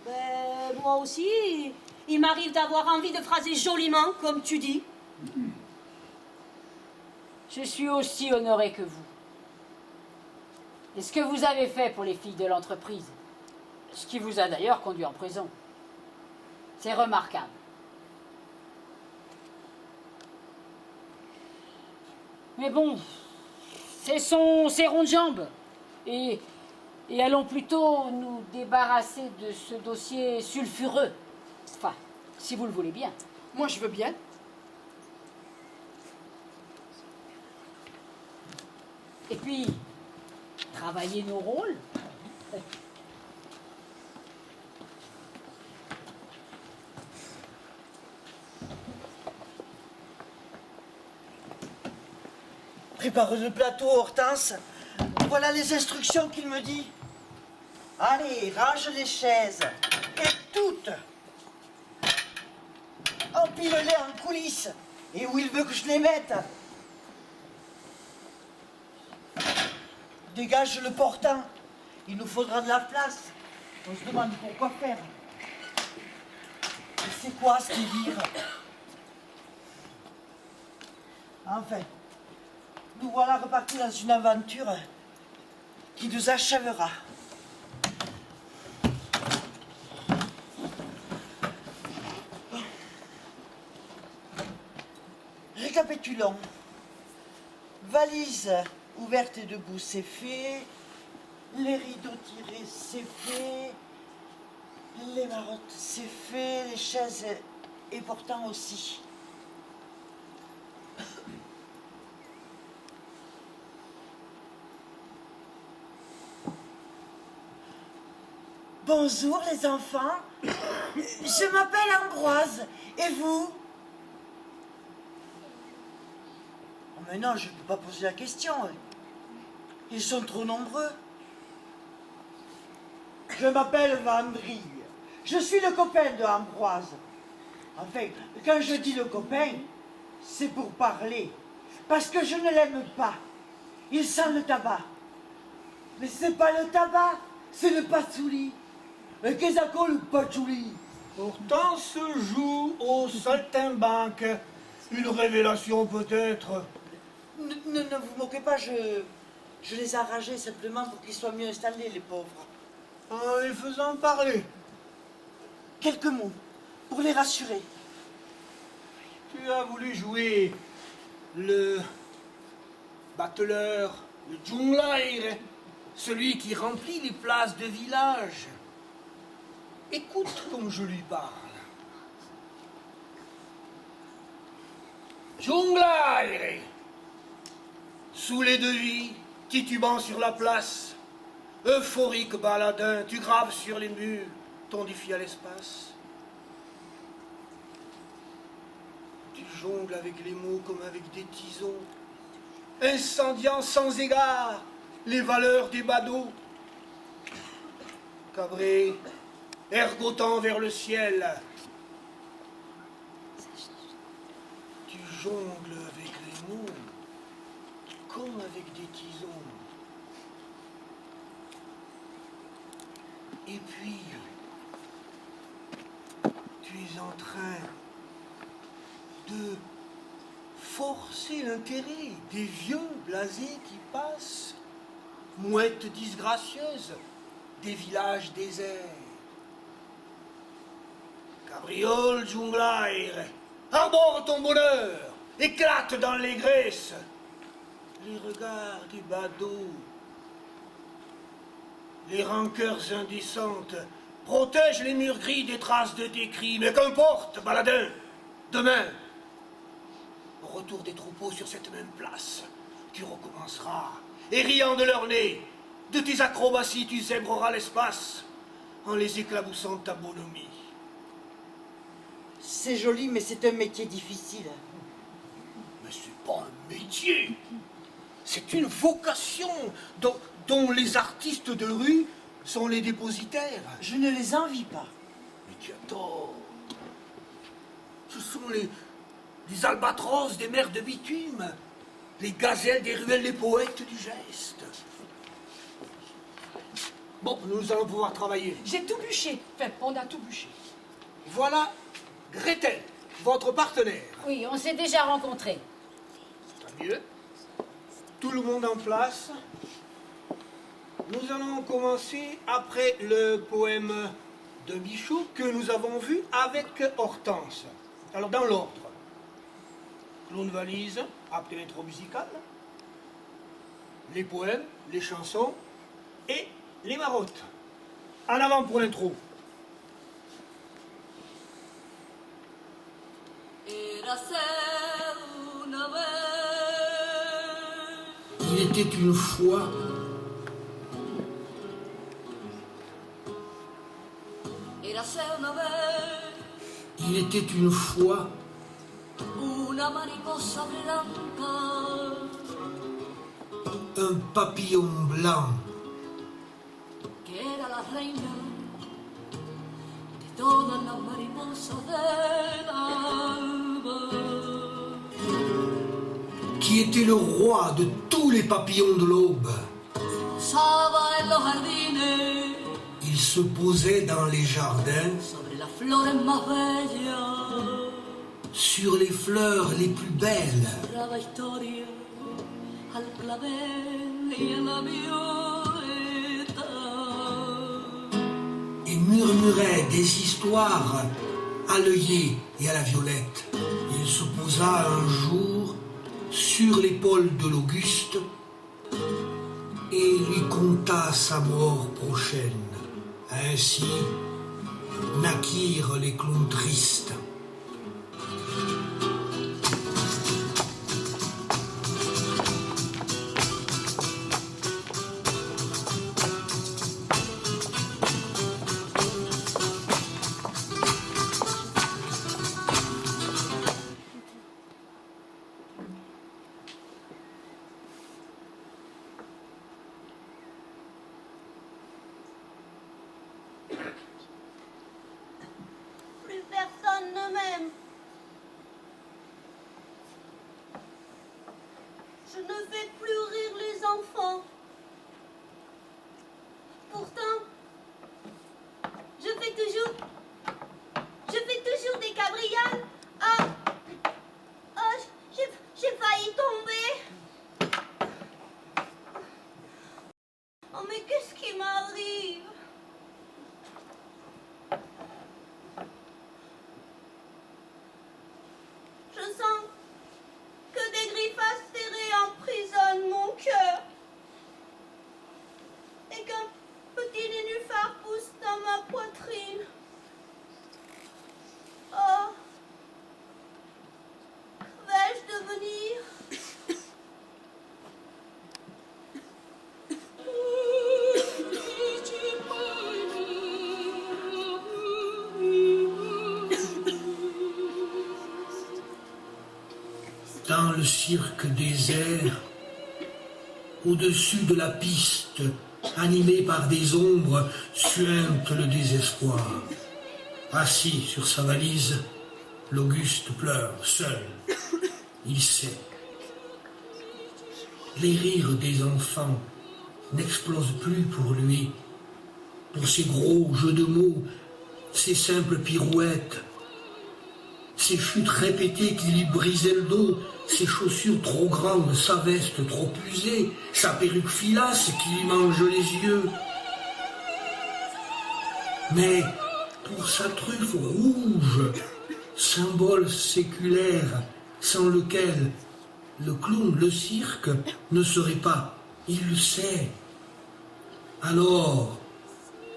S5: Ben, moi aussi, il m'arrive d'avoir envie de phraser joliment, comme tu dis.
S6: Je suis aussi honorée que vous. Et ce que vous avez fait pour les filles de l'entreprise, ce qui vous a d'ailleurs conduit en prison, c'est remarquable. Mais bon, cessons ces rondes jambes et allons plutôt nous débarrasser de ce dossier sulfureux. Enfin, si vous le voulez bien.
S4: Moi, je veux bien.
S6: Et puis, travailler nos rôles.
S3: Prépare le plateau, Hortense. Voilà les instructions qu'il me dit. Allez, range les chaises. Et toutes. Empile-les en coulisses. Et où il veut que je les mette. Dégage le portant. Il nous faudra de la place. On se demande pourquoi faire. Et c'est quoi ce délire? Enfin, nous voilà repartis dans une aventure qui nous achèvera. Récapitulons. Valise ouverte et debout, c'est fait. Les rideaux tirés, c'est fait. Les marottes, c'est fait. Les chaises et portants aussi. Bonjour les enfants. Je m'appelle Ambroise. Et vous? Oh, mais non, je ne peux pas poser la question. Ils sont trop nombreux. Je m'appelle Vandrille. Je suis le copain de Ambroise. Enfin, quand je dis le copain, c'est pour parler. Parce que je ne l'aime pas. Il sent le tabac. Mais c'est pas le tabac, c'est le patchouli. Mais qu'est-ce que c'est le patchouli?
S1: Pourtant se joue au saltimbanque. Une révélation peut-être.
S3: Ne vous moquez pas, je les ai arrangés simplement pour qu'ils soient mieux installés, les pauvres.
S1: En les faisant parler.
S3: Quelques mots, pour les rassurer.
S1: Tu as voulu jouer le battleur, le junglaire, celui qui remplit les places de village. Écoute comme je lui parle. Junglaire, sous les devis, titubant sur la place, Euphorique baladin, tu graves sur les murs ton défi à l'espace. Tu jongles avec les mots comme avec des tisons, incendiant sans égard les valeurs des badauds. Cabré, ergotant vers le ciel, tu jongles avec les mots comme avec des tisons. Et puis, tu es en train de forcer l'intérêt des vieux blasés qui passent, mouettes disgracieuses des villages déserts. Cabriole, junglaire, arbore ton bonheur, éclate dans les graisses. Les regards des badauds, les rancœurs indécentes protègent les murs gris des traces de tes cris. Mais qu'importe, baladin, demain, au retour des troupeaux sur cette même place, tu recommenceras, et riant de leur nez, de tes acrobaties, tu zèbreras l'espace en les éclaboussant de ta bonhomie.
S3: C'est joli, mais c'est un métier difficile.
S1: Mais c'est pas un métier, c'est une vocation dont les artistes de rue sont les dépositaires.
S3: Je ne les envie pas.
S1: Mais tu as tort. Ce sont les albatros des mers de bitume, les gazelles des ruelles, les poètes du geste. Bon, nous allons pouvoir travailler.
S4: J'ai tout bûché. Enfin, on a tout bûché.
S1: Voilà Gretel, votre partenaire.
S6: Oui, on s'est déjà rencontrés.
S1: Tant mieux. Tout le monde en place. Nous allons commencer après le poème de Michaud que nous avons vu avec Hortense. Alors, dans l'ordre. Clown valise, après l'intro musicale, les poèmes, les chansons et les marottes. En avant pour l'intro. Il était une fois il était une fois un papillon blanc qui était le roi de tous les papillons de l'aube. Il se posait dans les jardins sur les fleurs les plus belles et murmurait des histoires à l'œillet et à la violette. Il se posa un jour sur l'épaule de l'Auguste et lui conta sa mort prochaine. Ainsi naquirent les clowns tristes.
S8: Plus personne ne m'aime. Je ne fais plus rire les enfants. Pourtant, je fais toujours des cabrioles. Ah, j'ai failli tomber. Oh, mais qu'est-ce qui m'arrive? Je sens que des griffes acérées emprisonnent mon cœur et qu'un petit nénuphar pousse dans ma poitrine. Oh, vais-je devenir
S1: le cirque désert, au-dessus de la piste, animé par des ombres, suinte le désespoir. Assis sur sa valise, l'Auguste pleure, seul. Il sait. Les rires des enfants n'explosent plus pour lui, pour ses gros jeux de mots, ses simples pirouettes, ses chutes répétées qui lui brisaient le dos, ses chaussures trop grandes, sa veste trop usée, sa perruque filasse qui lui mange les yeux. Mais pour sa truffe rouge, symbole séculaire sans lequel le clown, le cirque, ne serait pas, il le sait. Alors,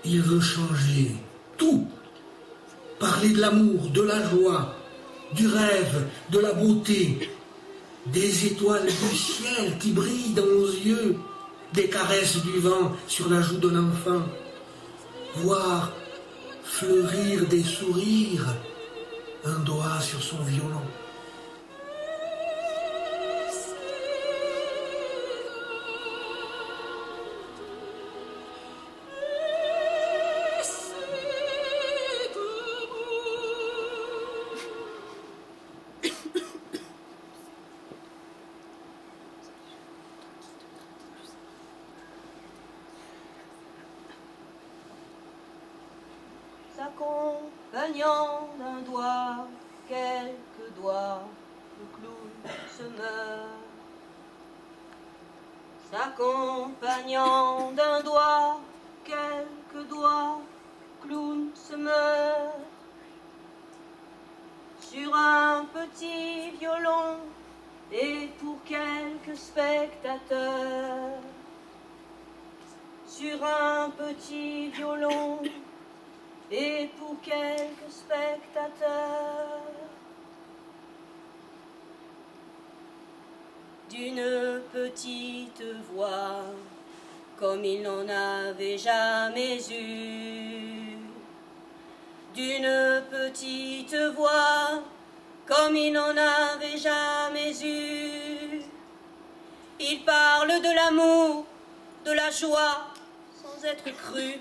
S1: il veut changer tout, parler de l'amour, de la joie, du rêve, de la beauté, des étoiles du ciel qui brillent dans nos yeux, des caresses du vent sur la joue d'un enfant, voir fleurir des sourires, un doigt sur son violon.
S8: S'accompagnant d'un doigt, quelques doigts, le clown se meurt. S'accompagnant d'un doigt, quelques doigts, clown se meurt. Sur un petit violon et pour quelques spectateurs. Sur un petit violon et pour quelques spectateurs. D'une petite voix, comme il n'en avait jamais eu. D'une petite voix, comme il n'en avait jamais eu. Il parle de l'amour, de la joie, sans être cru.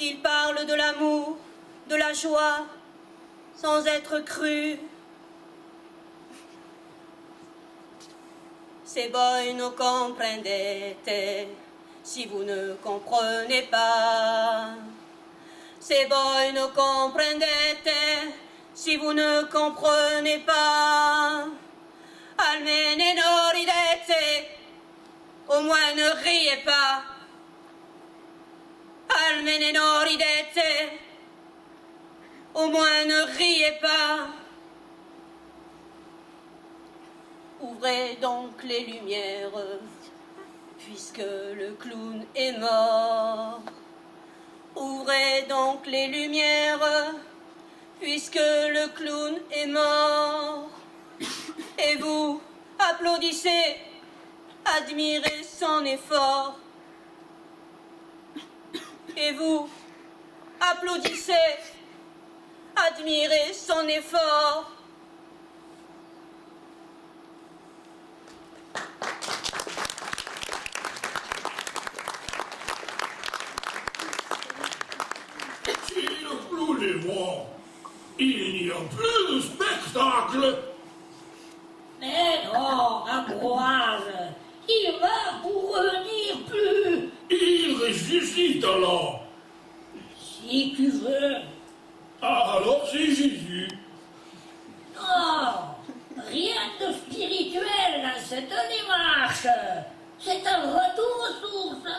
S8: Il parle de l'amour, de la joie, sans être cru. Se voi non comprendete, si vous ne comprenez pas. Se voi non comprendete, si vous ne comprenez pas. Almeno non ridete, au moins ne riez pas. Almeno non ridete, au moins ne riez pas. Ouvrez donc les lumières, puisque le clown est mort. Ouvrez donc les lumières, puisque le clown est mort. Et vous applaudissez, admirez son effort. Et vous applaudissez, admirez son effort.
S7: Si le clown est mort, il n'y a plus de spectacle.
S6: Mais non, Ambroise, il va pour revenir plus.
S7: Il ressuscite alors.
S6: Si tu veux.
S7: Ah, alors c'est Jésus.
S6: Non, rien de spirituel dans cette démarche. C'est un retour aux sources.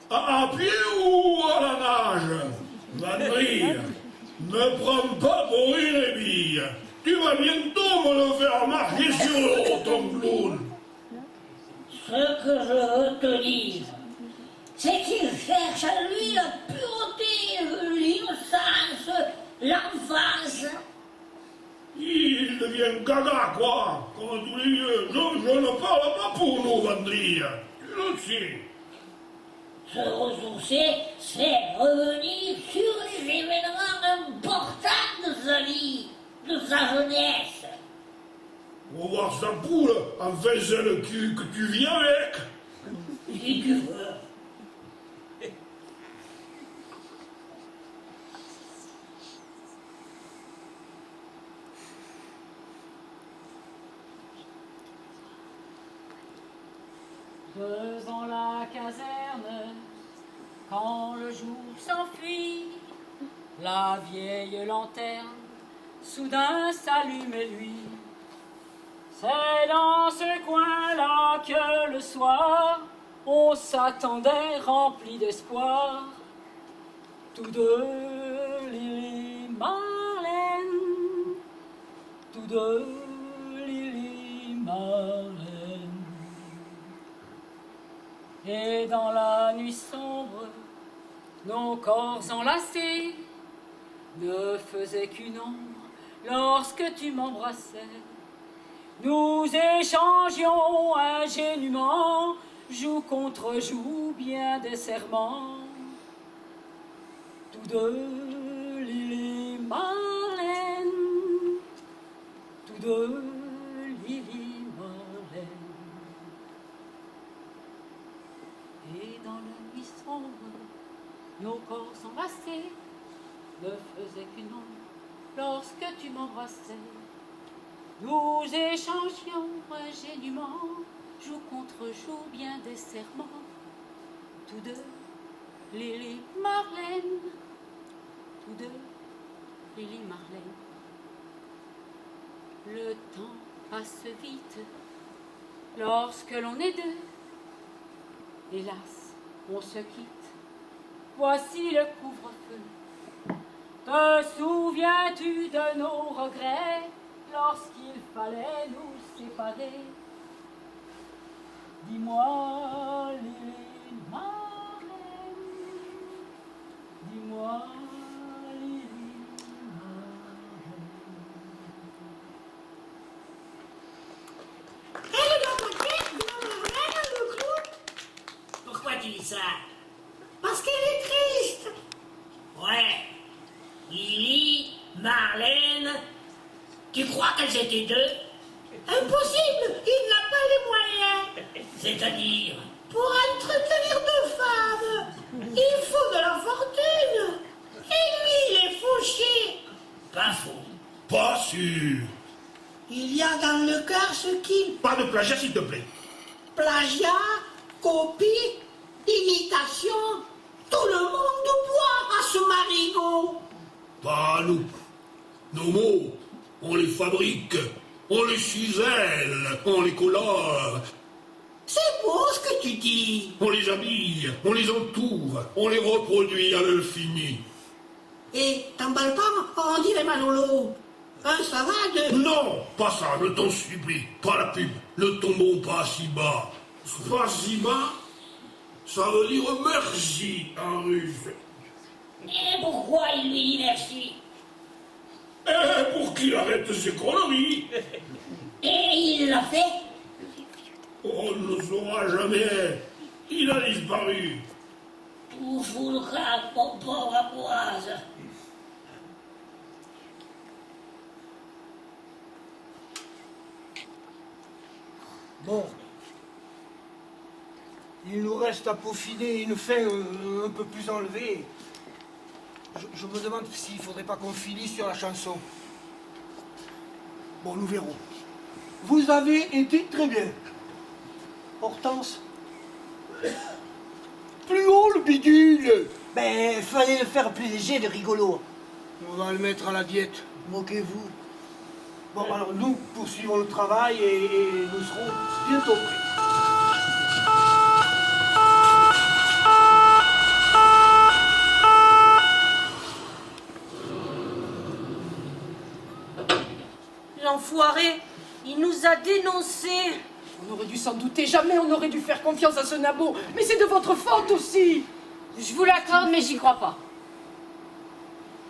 S7: À pied ou à la nage? Vandrille, ne prends pas pour une ébille. Tu vas bientôt me le faire marcher sur le haut, ton clown.
S6: Ce que je veux te dire, c'est qu'il cherche à lui la pureté, l'innocence, l'enfance.
S7: Il devient gaga, quoi, comme tous les vieux. Je ne parle pas pour nous, Vandrille. Tu le sais.
S6: Se ressourcer, c'est revenir sur les événements importants de sa vie, de sa jeunesse.
S7: Pour voir sa poule, enfin celle que tu viens avec.
S2: Et tu vois.
S6: Devant la caserne, quand le jour s'enfuit, la vieille lanterne soudain s'allume et lui. C'est dans ce coin-là que le soir, on s'attendait rempli d'espoir. Tous deux, Lily Marlène, tous deux, Lily Marlène. Et dans la nuit sombre, nos corps enlacés ne faisaient qu'une ombre lorsque tu m'embrassais. Nous échangions ingénument, joue contre joue, bien des serments. Tous deux, Lily Marlène, tous deux, Lily Marlène. Et dans la nuit sombre, nos corps enlacés ne faisaient qu'une ombre lorsque tu m'embrassais. Nous échangions ingénument, joue contre joue, bien des serments. Tous deux, Lily Marlène, tous deux, Lily Marlène. Le temps passe vite lorsque l'on est deux. Hélas, on se quitte, voici le couvre-feu. Te souviens-tu de nos regrets lorsqu'il fallait nous séparer? Dis-moi, Lily Marlène, dis-moi, Lily Marlène.
S2: Elle est dans ta tête, Marlène, le clown. Pourquoi tu dis ça? Parce qu'elle est triste. Ouais. Lily, Marlène, tu crois qu'elles étaient deux? Impossible, il n'a pas les moyens. C'est-à-dire? Pour entretenir deux femmes, il faut de la fortune. Et lui, il est fauché. Pas faux.
S7: Pas sûr.
S2: Il y a dans le cœur ce qu'il...
S7: Pas de plagiat, s'il te plaît.
S2: Plagiat, copie, imitation, tout le monde boit à ce marigot.
S7: Pas nous. Nos mots, on les fabrique, on les cisèle, on les colore,
S2: C'est beau ce que tu dis.
S7: on les habille, on les entoure, on les reproduit à l'infini.
S2: Et t'emballes pas, on dirait Manolo. Un ça va de...
S7: Non, pas ça, je t'en supplie, pas la pub, ne tombons pas si bas. Pas si bas, ça veut dire merci en russe.
S2: Et pourquoi il lui dit merci?
S7: Pour qu'il arrête ses conneries.
S2: Et il l'a fait?
S7: On ne le saura jamais. Il a disparu.
S2: Tout fout le crâne, mon pauvre Ambroise.
S1: Bon. Il nous reste à peaufiner une fin un peu plus enlevée. Je me demande s'il ne faudrait pas qu'on finisse sur la chanson. Bon, nous verrons. Vous avez été très bien. Hortense. Plus haut le bidule.
S3: Ben, fallait le faire plus léger, le rigolo.
S1: On va le mettre à la diète.
S3: Moquez-vous.
S1: Bon, alors nous poursuivons le travail et nous serons bientôt prêts.
S5: L'enfoiré, il nous a dénoncés.
S4: On aurait dû s'en douter, jamais on aurait dû faire confiance à ce nabot. Mais c'est de votre faute aussi.
S6: Je vous l'accorde, mais j'y crois pas.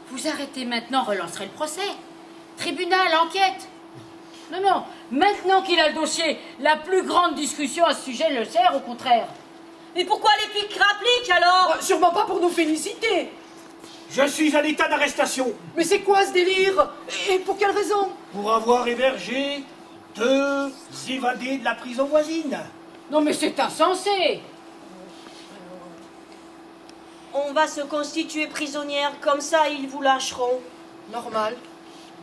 S6: Vous arrêtez maintenant, relancerez le procès. Tribunal, enquête. Non, non, maintenant qu'il a le dossier, la plus grande discussion à ce sujet le sert, au contraire.
S5: Mais pourquoi les piques rappliquent alors?
S4: Sûrement pas pour nous féliciter.
S1: Je suis à l'état d'arrestation
S4: Mais c'est quoi ce délire? Et pour quelle raison?
S1: pour avoir hébergé Te évader de la prison voisine.
S6: Non mais c'est insensé.
S8: On va se constituer prisonnière, comme ça ils vous lâcheront.
S4: Normal.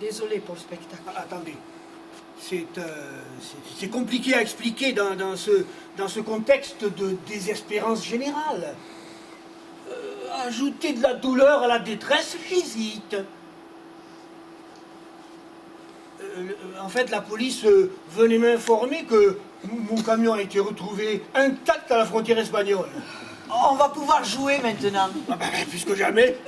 S4: Désolé pour le spectacle.
S1: Ah, attendez. C'est compliqué à expliquer dans ce contexte de désespérance générale. Ajouter de la douleur à la détresse physique. En fait, la police venait m'informer que mon camion a été retrouvé intact à la frontière espagnole.
S3: On va pouvoir jouer maintenant.
S1: Ah ben, plus que jamais.